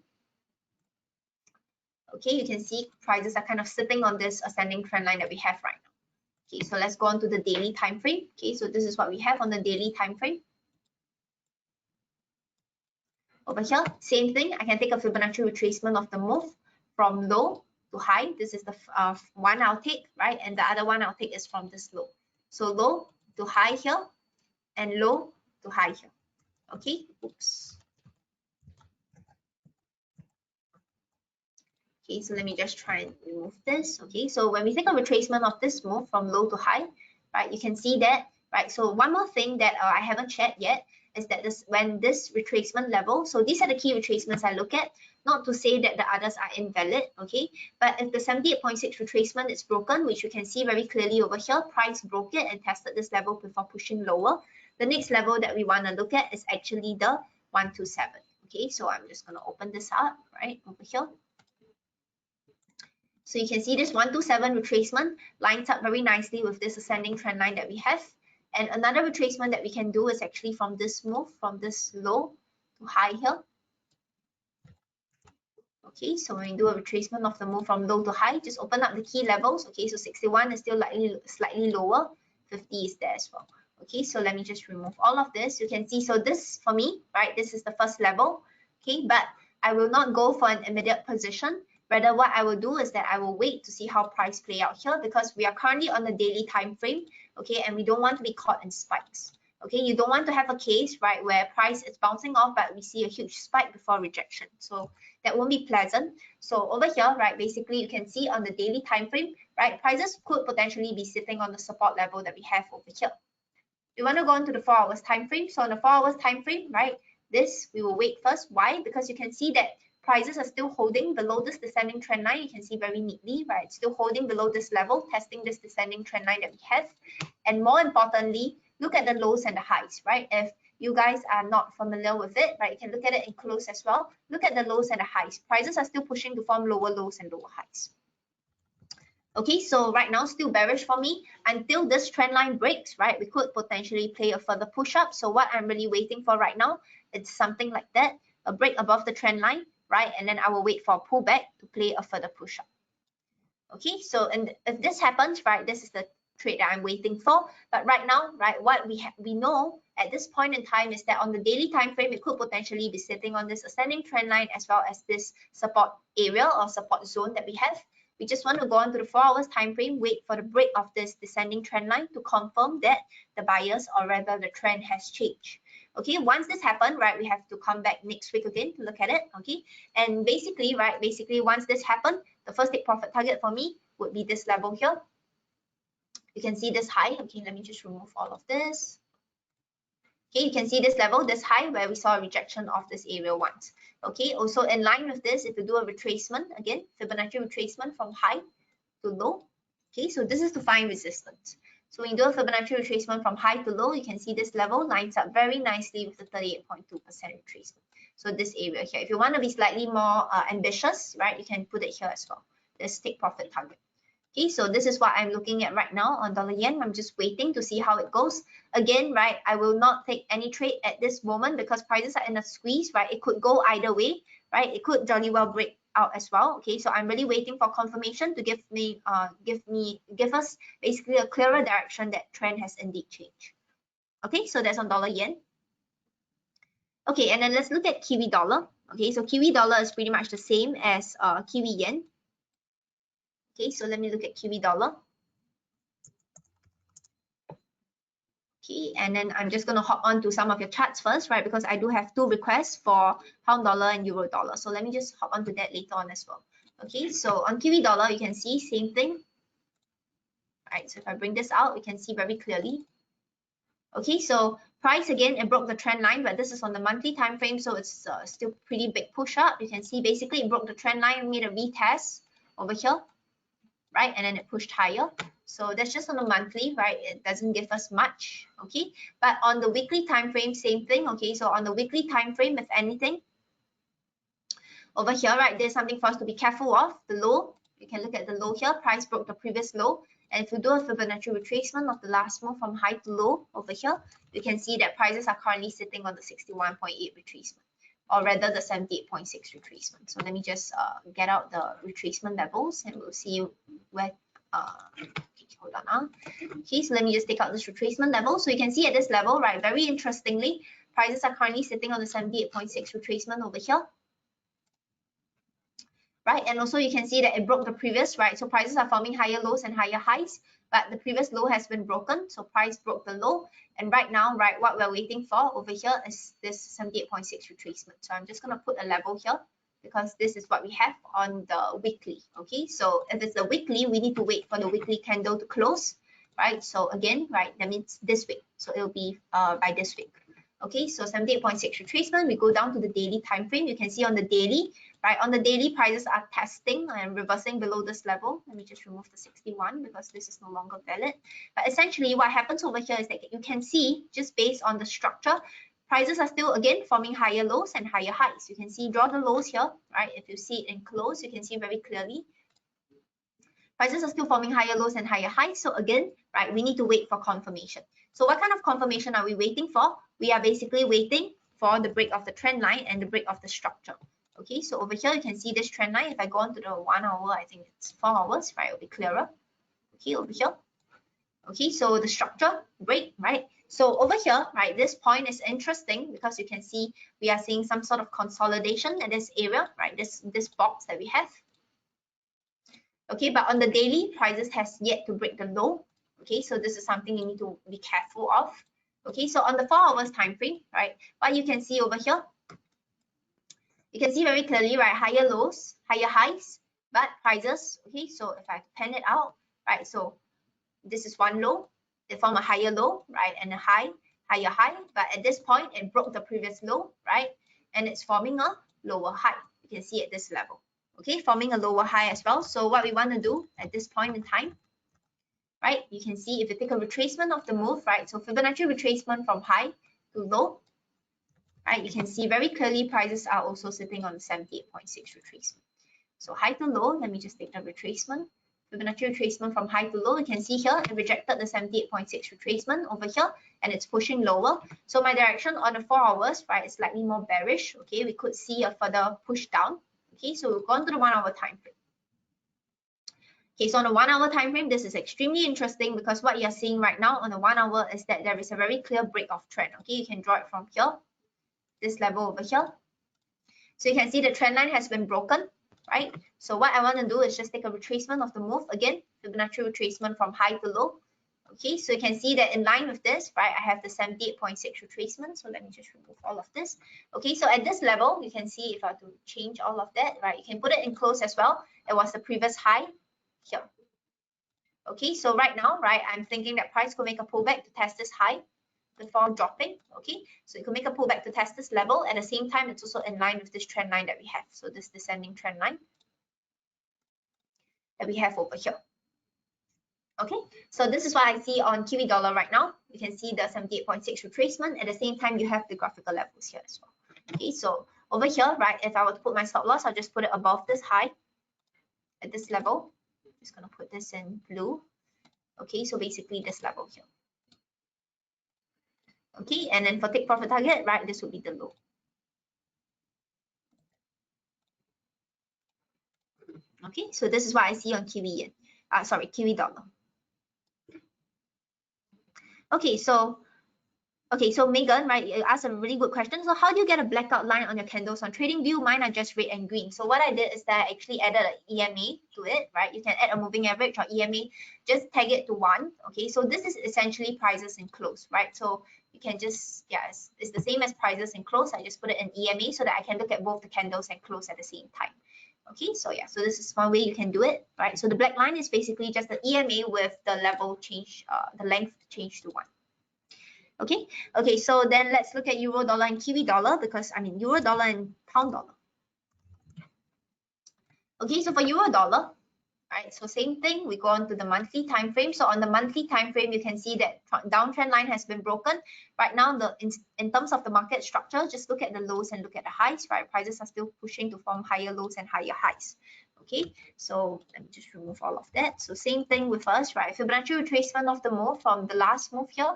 okay, you can see prices are kind of sitting on this ascending trend line that we have right now. Okay, so let's go on to the daily time frame. Okay, so this is what we have on the daily time frame. Over here, same thing. I can take a Fibonacci retracement of the move from low to high. This is the one I'll take, right? And the other one I'll take is from this low. So low to high here and low to high here. Okay, oops. Okay, so let me just try and remove this. Okay, so when we take a retracement of this move from low to high, right, you can see that, right? So one more thing that I haven't shared yet is that when this retracement level, so these are the key retracements I look at, not to say that the others are invalid, okay? But if the 78.6 retracement is broken, which you can see very clearly over here, price broke it and tested this level before pushing lower. The next level that we want to look at is actually the 127. Okay, so I'm just going to open this up, right, over here. So you can see this 127 retracement lines up very nicely with this ascending trend line that we have. And another retracement that we can do is actually from this move, from this low to high here. Okay, so when we do a retracement of the move from low to high, just open up the key levels. Okay, so 61 is still slightly lower, 50 is there as well. Okay, so let me just remove all of this. You can see, so this for me, right, this is the first level. Okay, but I will not go for an immediate position. Rather, what I will do is that I will wait to see how price play out here, because we are currently on the daily time frame, okay, and we don't want to be caught in spikes. Okay, you don't want to have a case, right, where price is bouncing off, but we see a huge spike before rejection. So that won't be pleasant. So over here, right, basically you can see on the daily time frame, right, prices could potentially be sitting on the support level that we have over here. We want to go into the 4 hours time frame. So on the 4 hours time frame, right, this we will wait first. Why? Because you can see that prices are still holding below this descending trend line. You can see very neatly, right, still holding below this level, testing this descending trend line that we have. And more importantly, look at the lows and the highs, right? If you guys are not familiar with it, right, you can look at it in close as well. Look at the lows and the highs. Prices are still pushing to form lower lows and lower highs. Okay, so right now still bearish for me until this trend line breaks, right? We could potentially play a further push up. So what I'm really waiting for right now, it's something like that, a break above the trend line, right? And then I will wait for a pullback to play a further push up. Okay, so and if this happens, right, this is the trade that I'm waiting for. But right now, right, what we know at this point in time is that on the daily time frame, it could potentially be sitting on this ascending trend line as well as this support area or support zone that we have. We just want to go on to the 4 hours time frame, wait for the break of this descending trend line to confirm that the buyers or rather the trend has changed. Okay, once this happened, right, we have to come back next week again to look at it. Okay, and basically, right, once this happened, the first take profit target for me would be this level here. You can see this high. Okay, let me just remove all of this. Okay, you can see this level, this high, where we saw a rejection of this area once. Okay, also in line with this, if you do a retracement, again, Fibonacci retracement from high to low. Okay, so this is to find resistance. So when you do a Fibonacci retracement from high to low, you can see this level lines up very nicely with the 38.2% retracement. So this area here, if you want to be slightly more ambitious, right, you can put it here as well. This take profit target. Okay, so this is what I'm looking at right now on dollar yen. I'm just waiting to see how it goes. Again, right, I will not take any trade at this moment because prices are in a squeeze, right? It could go either way, right? It could jolly well break out as well. Okay, so I'm really waiting for confirmation to give us basically a clearer direction that trend has indeed changed. Okay, so that's on dollar yen. Okay, and then let's look at Kiwi dollar. Okay, so Kiwi dollar is pretty much the same as Kiwi yen. Okay, so let me look at Kiwi dollar. Okay, and then I'm just going to hop on to some of your charts first, right? Because I do have 2 requests for pound dollar and euro dollar. So let me just hop on to that later on as well. Okay, so on Kiwi dollar, you can see same thing. Right, so if I bring this out, we can see very clearly. Okay, so price again, it broke the trend line, but this is on the monthly time frame, so it's still pretty big push up. You can see basically it broke the trend line, made a retest over here, right? And then it pushed higher. So that's just on the monthly, right? It doesn't give us much, okay? But on the weekly time frame, same thing, okay? So on the weekly time frame, if anything, over here, right, there's something for us to be careful of. The low, you can look at the low here. Price broke the previous low. And if you do a Fibonacci retracement of the last move from high to low over here, you can see that prices are currently sitting on the 61.8 retracement, or rather the 78.6 retracement. So let me just get out the retracement levels and we'll see where, hold on. Okay, so let me just take out this retracement level. So you can see at this level, right, very interestingly, prices are currently sitting on the 78.6 retracement over here. Right, and also you can see that it broke the previous, right? So prices are forming higher lows and higher highs, but the previous low has been broken. So price broke the low. And right now, right, what we're waiting for over here is this 78.6 retracement. So I'm just going to put a level here because this is what we have on the weekly. Okay, so if it's the weekly, we need to wait for the weekly candle to close, right? So again, right, that means this week. So it'll be by this week. Okay, so 78.6 retracement. We go down to the daily time frame. You can see on the daily, right, on the daily, prices are testing and reversing below this level. Let me just remove the 61 because this is no longer valid. But essentially what happens over here is that you can see just based on the structure, prices are still again forming higher lows and higher highs. You can see draw the lows here, right? If you see it in close, you can see very clearly. Prices are still forming higher lows and higher highs. So again, right, we need to wait for confirmation. So what kind of confirmation are we waiting for? We are basically waiting for the break of the trend line and the break of the structure. Okay, so over here you can see this trend line. If I go on to the 1 hour, I think it's 4 hours, right? It'll be clearer. Okay, over here. Okay, so the structure break, right? So over here, right, this point is interesting because you can see we are seeing some sort of consolidation in this area, right? This box that we have. Okay, but on the daily, prices has yet to break the low. Okay, so this is something you need to be careful of. Okay, so on the 4 hours time frame, right, what you can see over here, you can see very clearly, right, higher lows, higher highs, but prices, okay, so if I pan it out, right, so this is one low, they form a higher low, right, and a higher high, but at this point, it broke the previous low, right, and it's forming a lower high. You can see at this level. Okay, forming a lower high as well. So what we want to do at this point in time, right, you can see if you take a retracement of the move, right, so Fibonacci retracement from high to low, right, you can see very clearly prices are also sitting on 78.6 retracement. So high to low, let me just take the retracement. Fibonacci retracement from high to low, you can see here, it rejected the 78.6 retracement over here, and it's pushing lower. So my direction on the 4 hours, right, is slightly more bearish. Okay, we could see a further push down. Okay, so we'll go on to the 1 hour time frame. Okay, so on the 1 hour time frame, this is extremely interesting because what you're seeing right now on the 1 hour is that there is a very clear break of trend. Okay, you can draw it from here, this level over here. So you can see the trend line has been broken, right? So what I want to do is just take a retracement of the move again, Fibonacci retracement from high to low. Okay, so you can see that in line with this, right, I have the 78.6 retracement. So let me just remove all of this. Okay, so at this level, you can see if I have to change all of that, right, you can put it in close as well. It was the previous high here. Okay, so right now, right, I'm thinking that price could make a pullback to test this high before dropping. Okay, so it could make a pullback to test this level. At the same time, it's also in line with this trend line that we have. So this descending trend line that we have over here. Okay, so this is what I see on Kiwi Dollar right now. You can see the 78.6 retracement. At the same time, you have the graphical levels here as well. Okay, so over here, right, if I were to put my stop loss, I'll just put it above this high at this level. I'm just going to put this in blue. Okay, so basically this level here. Okay, and then for take profit target, right, this would be the low. Okay, so this is what I see on Kiwi Dollar. Okay, so Megan, right, you asked a really good question. So how do you get a blackout line on your candles on TradingView? Mine are just red and green. So what I did is that I actually added an EMA to it, right? You can add a moving average or EMA, just tag it to 1. Okay, so this is essentially prices in close, right? So you can just, it's the same as prices in close. I just put it in EMA so that I can look at both the candles and close at the same time. Okay, so so this is one way you can do it, right? So the black line is basically just the EMA with the level change, the length change to 1. Okay, so then let's look at euro dollar and Kiwi dollar, because I mean euro dollar and pound dollar. Okay, so for euro dollar, right, so same thing, we go on to the monthly time frame. So on the monthly time frame, you can see that downtrend line has been broken. Right now, in terms of the market structure, just look at the lows and look at the highs, right? Prices are still pushing to form higher lows and higher highs. Okay, so let me just remove all of that. So same thing with us, right? Fibonacci retracement of the move from the last move here,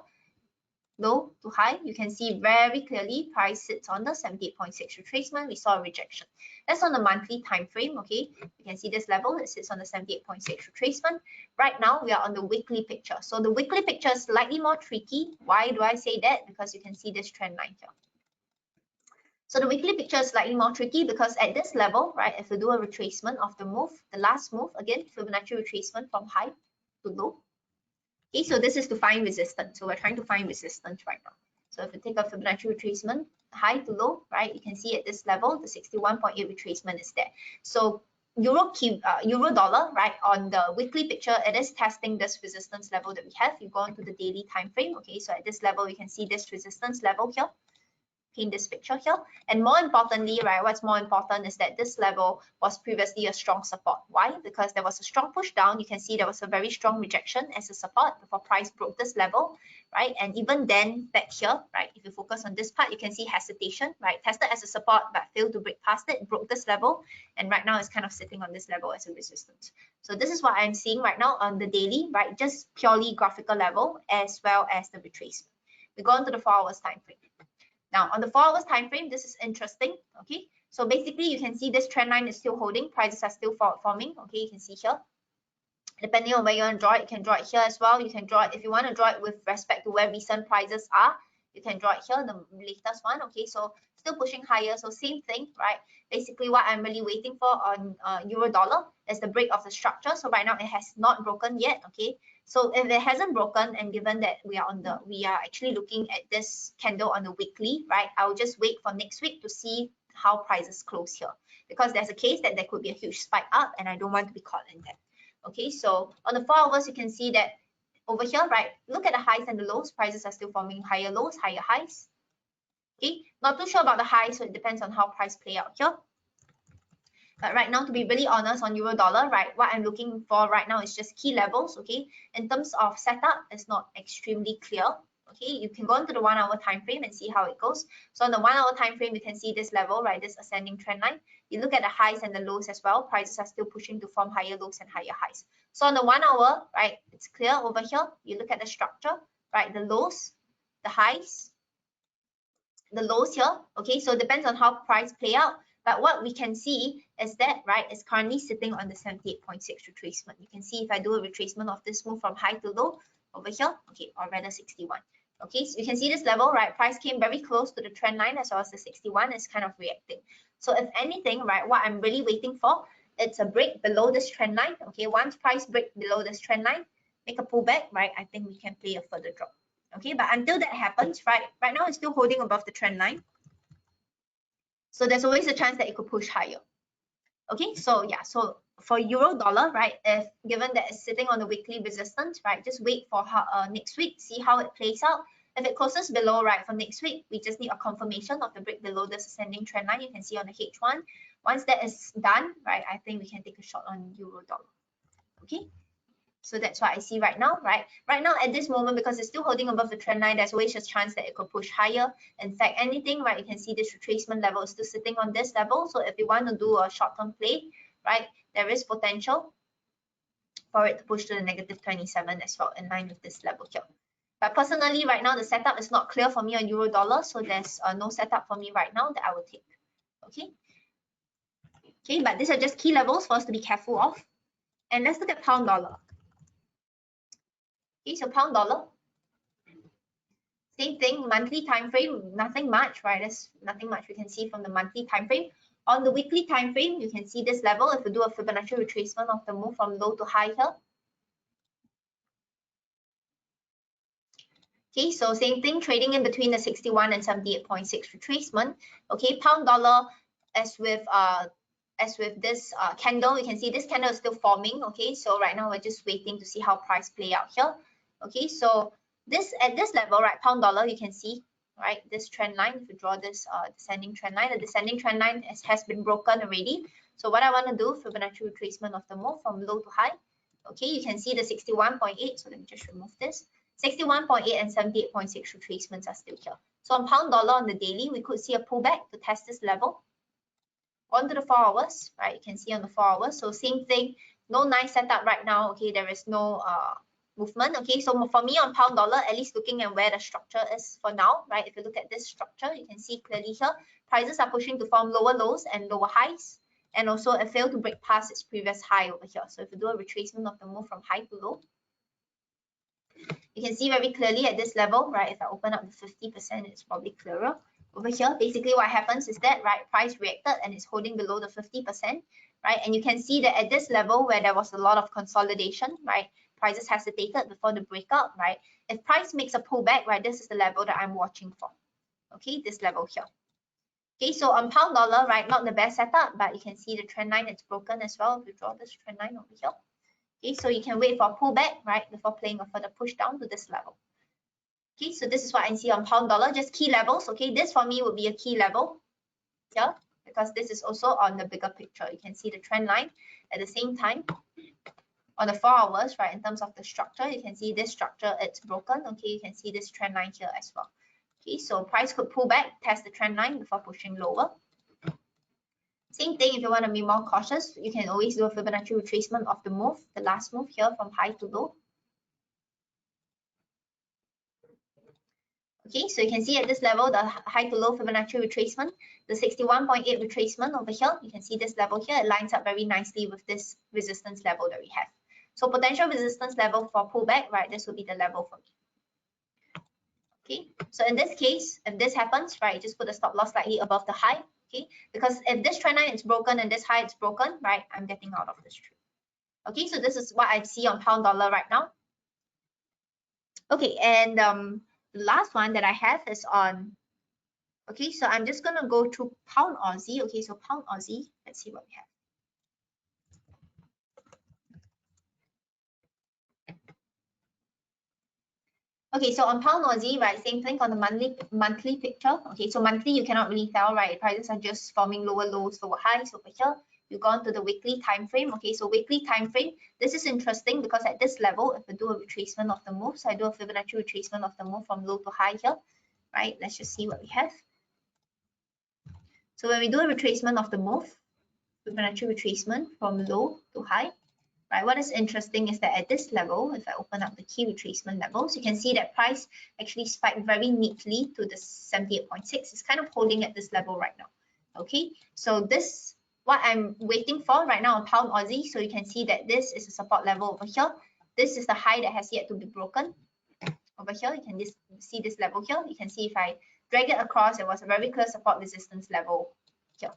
low to high, you can see very clearly price sits on the 78.6 retracement. We saw a rejection. That's on the monthly time frame. Okay, you can see this level, it sits on the 78.6 retracement. Right now we are on the weekly picture. So the weekly picture is slightly more tricky. Why do I say that? Because you can see this trend line here. So the weekly picture is slightly more tricky because at this level, right, if we do a retracement of the move, the last move, again, Fibonacci retracement from high to low. Okay, so this is to find resistance. So we're trying to find resistance right now. So if we take a Fibonacci retracement, high to low, right, you can see at this level, the 61.8 retracement is there. So euro dollar, right, on the weekly picture, it is testing this resistance level that we have. You go on to the daily time frame. Okay, so at this level, you can see this resistance level here. In this picture here, and more importantly, right, what's more important is that this level was previously a strong support. Why? Because there was a strong push down. You can see there was a very strong rejection as a support before price broke this level, right? And even then back here, right, if you focus on this part, you can see hesitation, right? Tested as a support but failed to break past it, broke this level, and right now it's kind of sitting on this level as a resistance. So this is what I'm seeing right now on the daily, right, just purely graphical level as well as the retracement. We go on to the 4 hours time frame. Now, on the 4 hours time frame, this is interesting. Okay, so basically, you can see this trend line is still holding. Prices are still forming. Okay, you can see here. Depending on where you want to draw it, you can draw it here as well. You can draw it if you want to draw it with respect to where recent prices are. You can draw it here, the latest one. Okay, so still pushing higher. So same thing, right? Basically, what I'm really waiting for on euro dollar is the break of the structure. So right now, it has not broken yet. Okay, so if it hasn't broken, and given that we are actually looking at this candle on the weekly, right? I'll just wait for next week to see how prices close here, because there's a case that there could be a huge spike up, and I don't want to be caught in that. Okay, so on the 4 hours, you can see that over here, right? Look at the highs and the lows. Prices are still forming higher lows, higher highs. Okay, not too sure about the highs, so it depends on how price play out here. But right now, to be really honest on euro dollar, right, what I'm looking for right now is just key levels. Okay, in terms of setup, it's not extremely clear. Okay, you can go into the 1 hour time frame and see how it goes. So on the 1 hour time frame, you can see this level, right, this ascending trend line. You look at the highs and the lows as well. Prices are still pushing to form higher lows and higher highs. So on the 1 hour, right, it's clear over here. You look at the structure, right, the lows, the highs, the lows here. Okay, so it depends on how price play out. But what we can see is that, right, it's currently sitting on the 78.6 retracement. You can see if I do a retracement of this move from high to low over here, okay, or rather 61. Okay, so you can see this level, right, price came very close to the trend line as well as the 61 is kind of reacting. So if anything, right, what I'm really waiting for, it's a break below this trend line. Okay, once price break below this trend line, make a pullback, right, I think we can play a further drop. Okay, but until that happens, right now it's still holding above the trend line. So there's always a chance that it could push higher. Okay, so yeah, so for euro dollar, right, if given that it's sitting on the weekly resistance, right, just wait for how, next week, see how it plays out. If it closes below, right, for next week, we just need a confirmation of the break below this ascending trend line. You can see on the H1. Once that is done, right, I think we can take a shot on euro dollar. Okay. So that's what I see right now, right? Right now at this moment, because it's still holding above the trend line, there's always a chance that it could push higher. In fact, anything, right, you can see this retracement level is still sitting on this level. So if you want to do a short-term play, right, there is potential for it to push to the -27 as well, in line with this level here. But personally, right now, the setup is not clear for me on euro dollar, so there's no setup for me right now that I will take. Okay, but these are just key levels for us to be careful of. And let's look at pound dollar. Okay, so pound dollar, same thing, monthly time frame, nothing much, right? There's nothing much we can see from the monthly time frame. On the weekly time frame, you can see this level. If we do a Fibonacci retracement of the move from low to high here. Okay, so same thing, trading in between the 61 and 78.6 retracement. Okay, pound dollar, as with this candle, you can see this candle is still forming. Okay, so right now we're just waiting to see how price play out here. Okay, so this at this level, right, pound dollar, you can see, right, this trend line. If you draw this descending trend line, the descending trend line has been broken already. So what I want to do, Fibonacci retracement of the move from low to high. Okay, you can see the 61.8. So let me just remove this. 61.8 and 78.6 retracements are still here. So on pound dollar on the daily, we could see a pullback to test this level. Onto the 4 hours, right? You can see on the 4 hours. So same thing, no nice setup right now. Okay, there is no movement. Okay, so for me on pound dollar, at least looking at where the structure is for now, right? If you look at this structure, you can see clearly here, prices are pushing to form lower lows and lower highs. And also it failed to break past its previous high over here. So if you do a retracement of the move from high to low, you can see very clearly at this level, right? If I open up the 50%, it's probably clearer. Over here, basically what happens is that, right, price reacted and it's holding below the 50%, right? And you can see that at this level where there was a lot of consolidation, right, prices hesitated before the breakout, right? If price makes a pullback, right, this is the level that I'm watching for. Okay, this level here. Okay, so on pound dollar, right, not the best setup, but you can see the trend line it's broken as well. If you draw this trend line over here. Okay, so you can wait for a pullback, right, before playing a further push down to this level. Okay, so this is what I see on pound dollar, just key levels. Okay, this for me would be a key level here because this is also on the bigger picture. You can see the trend line at the same time on the 4 hours, right, in terms of the structure. You can see this structure, it's broken. Okay, you can see this trend line here as well. Okay, so price could pull back, test the trend line before pushing lower. Same thing, if you want to be more cautious, you can always do a Fibonacci retracement of the move, the last move here from high to low. Okay, so you can see at this level, the high to low Fibonacci retracement, the 61.8 retracement over here, you can see this level here, it lines up very nicely with this resistance level that we have. So potential resistance level for pullback, right, this would be the level for me. Okay, so in this case, if this happens, right, just put the stop loss slightly above the high, okay, because if this trend line is broken and this high is broken, right, I'm getting out of this trade. Okay, so this is what I see on pound dollar right now. Okay, and the last one that I have is on, okay, so I'm just gonna go to pound Aussie. Okay, so pound Aussie, let's see what we have. Okay, so on pound Aussie, right, same thing on the monthly picture. Okay, so monthly you cannot really tell, right? Prices are just forming lower lows, lower highs over here. You go on to the weekly time frame. Okay, so weekly time frame, this is interesting because at this level, if I do a retracement of the move, so I do a Fibonacci retracement of the move from low to high here, right? Let's just see what we have. So when we do a retracement of the move, Fibonacci retracement from low to high, right? What is interesting is that at this level, if I open up the key retracement levels, you can see that price actually spiked very neatly to the 78.6. It's kind of holding at this level right now. Okay, so this, what I'm waiting for right now on pound Aussie, so you can see that this is a support level over here. This is the high that has yet to be broken. Over here, you can just see this level here. You can see if I drag it across, it was a very clear support resistance level here.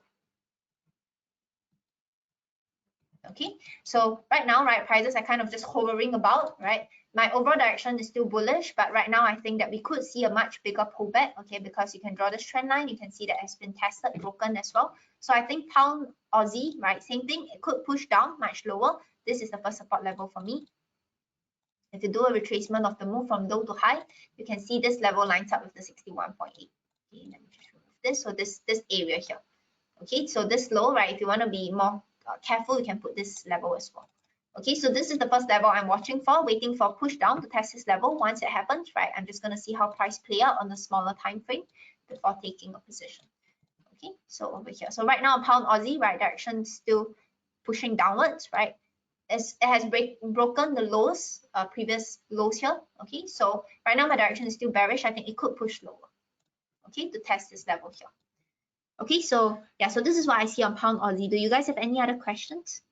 Okay, so right now, right, prices are kind of just hovering about, right? My overall direction is still bullish, but right now I think that we could see a much bigger pullback, okay, because you can draw this trend line, you can see that it's been tested, broken as well. So I think pound Aussie, right, same thing, it could push down much lower. This is the first support level for me. If you do a retracement of the move from low to high, you can see this level lines up with the 61.8. Okay, let me just remove this. So this area here. Okay, so this low, right, if you want to be more careful, you can put this level as well. Okay, so this is the first level I'm watching for, waiting for push down to test this level. Once it happens, right, I'm just going to see how price play out on the smaller time frame before taking a position. Okay, so over here. So right now, pound Aussie, right, direction still pushing downwards, right? It has broken the lows, previous lows here. Okay, so right now my direction is still bearish. I think it could push lower. Okay, to test this level here. Okay, so yeah, so this is what I see on pound Aussie. Do you guys have any other questions?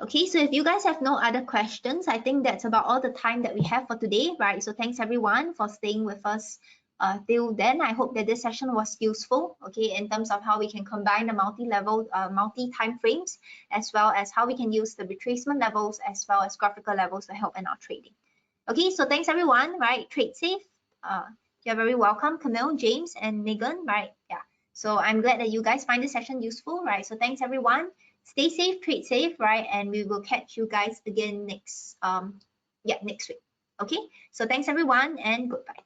Okay, so if you guys have no other questions, I think that's about all the time that we have for today, right? So thanks everyone for staying with us till then. I hope that this session was useful, okay, in terms of how we can combine the multi-level, multi-time frames, as well as how we can use the retracement levels as well as graphical levels to help in our trading. Okay, so thanks everyone, right? Trade safe. You're very welcome, Camille, James, and Megan, right? Yeah. So I'm glad that you guys find this session useful, right? So thanks everyone. Stay safe, trade safe, right? And we will catch you guys again next next week. Okay. So thanks everyone and goodbye.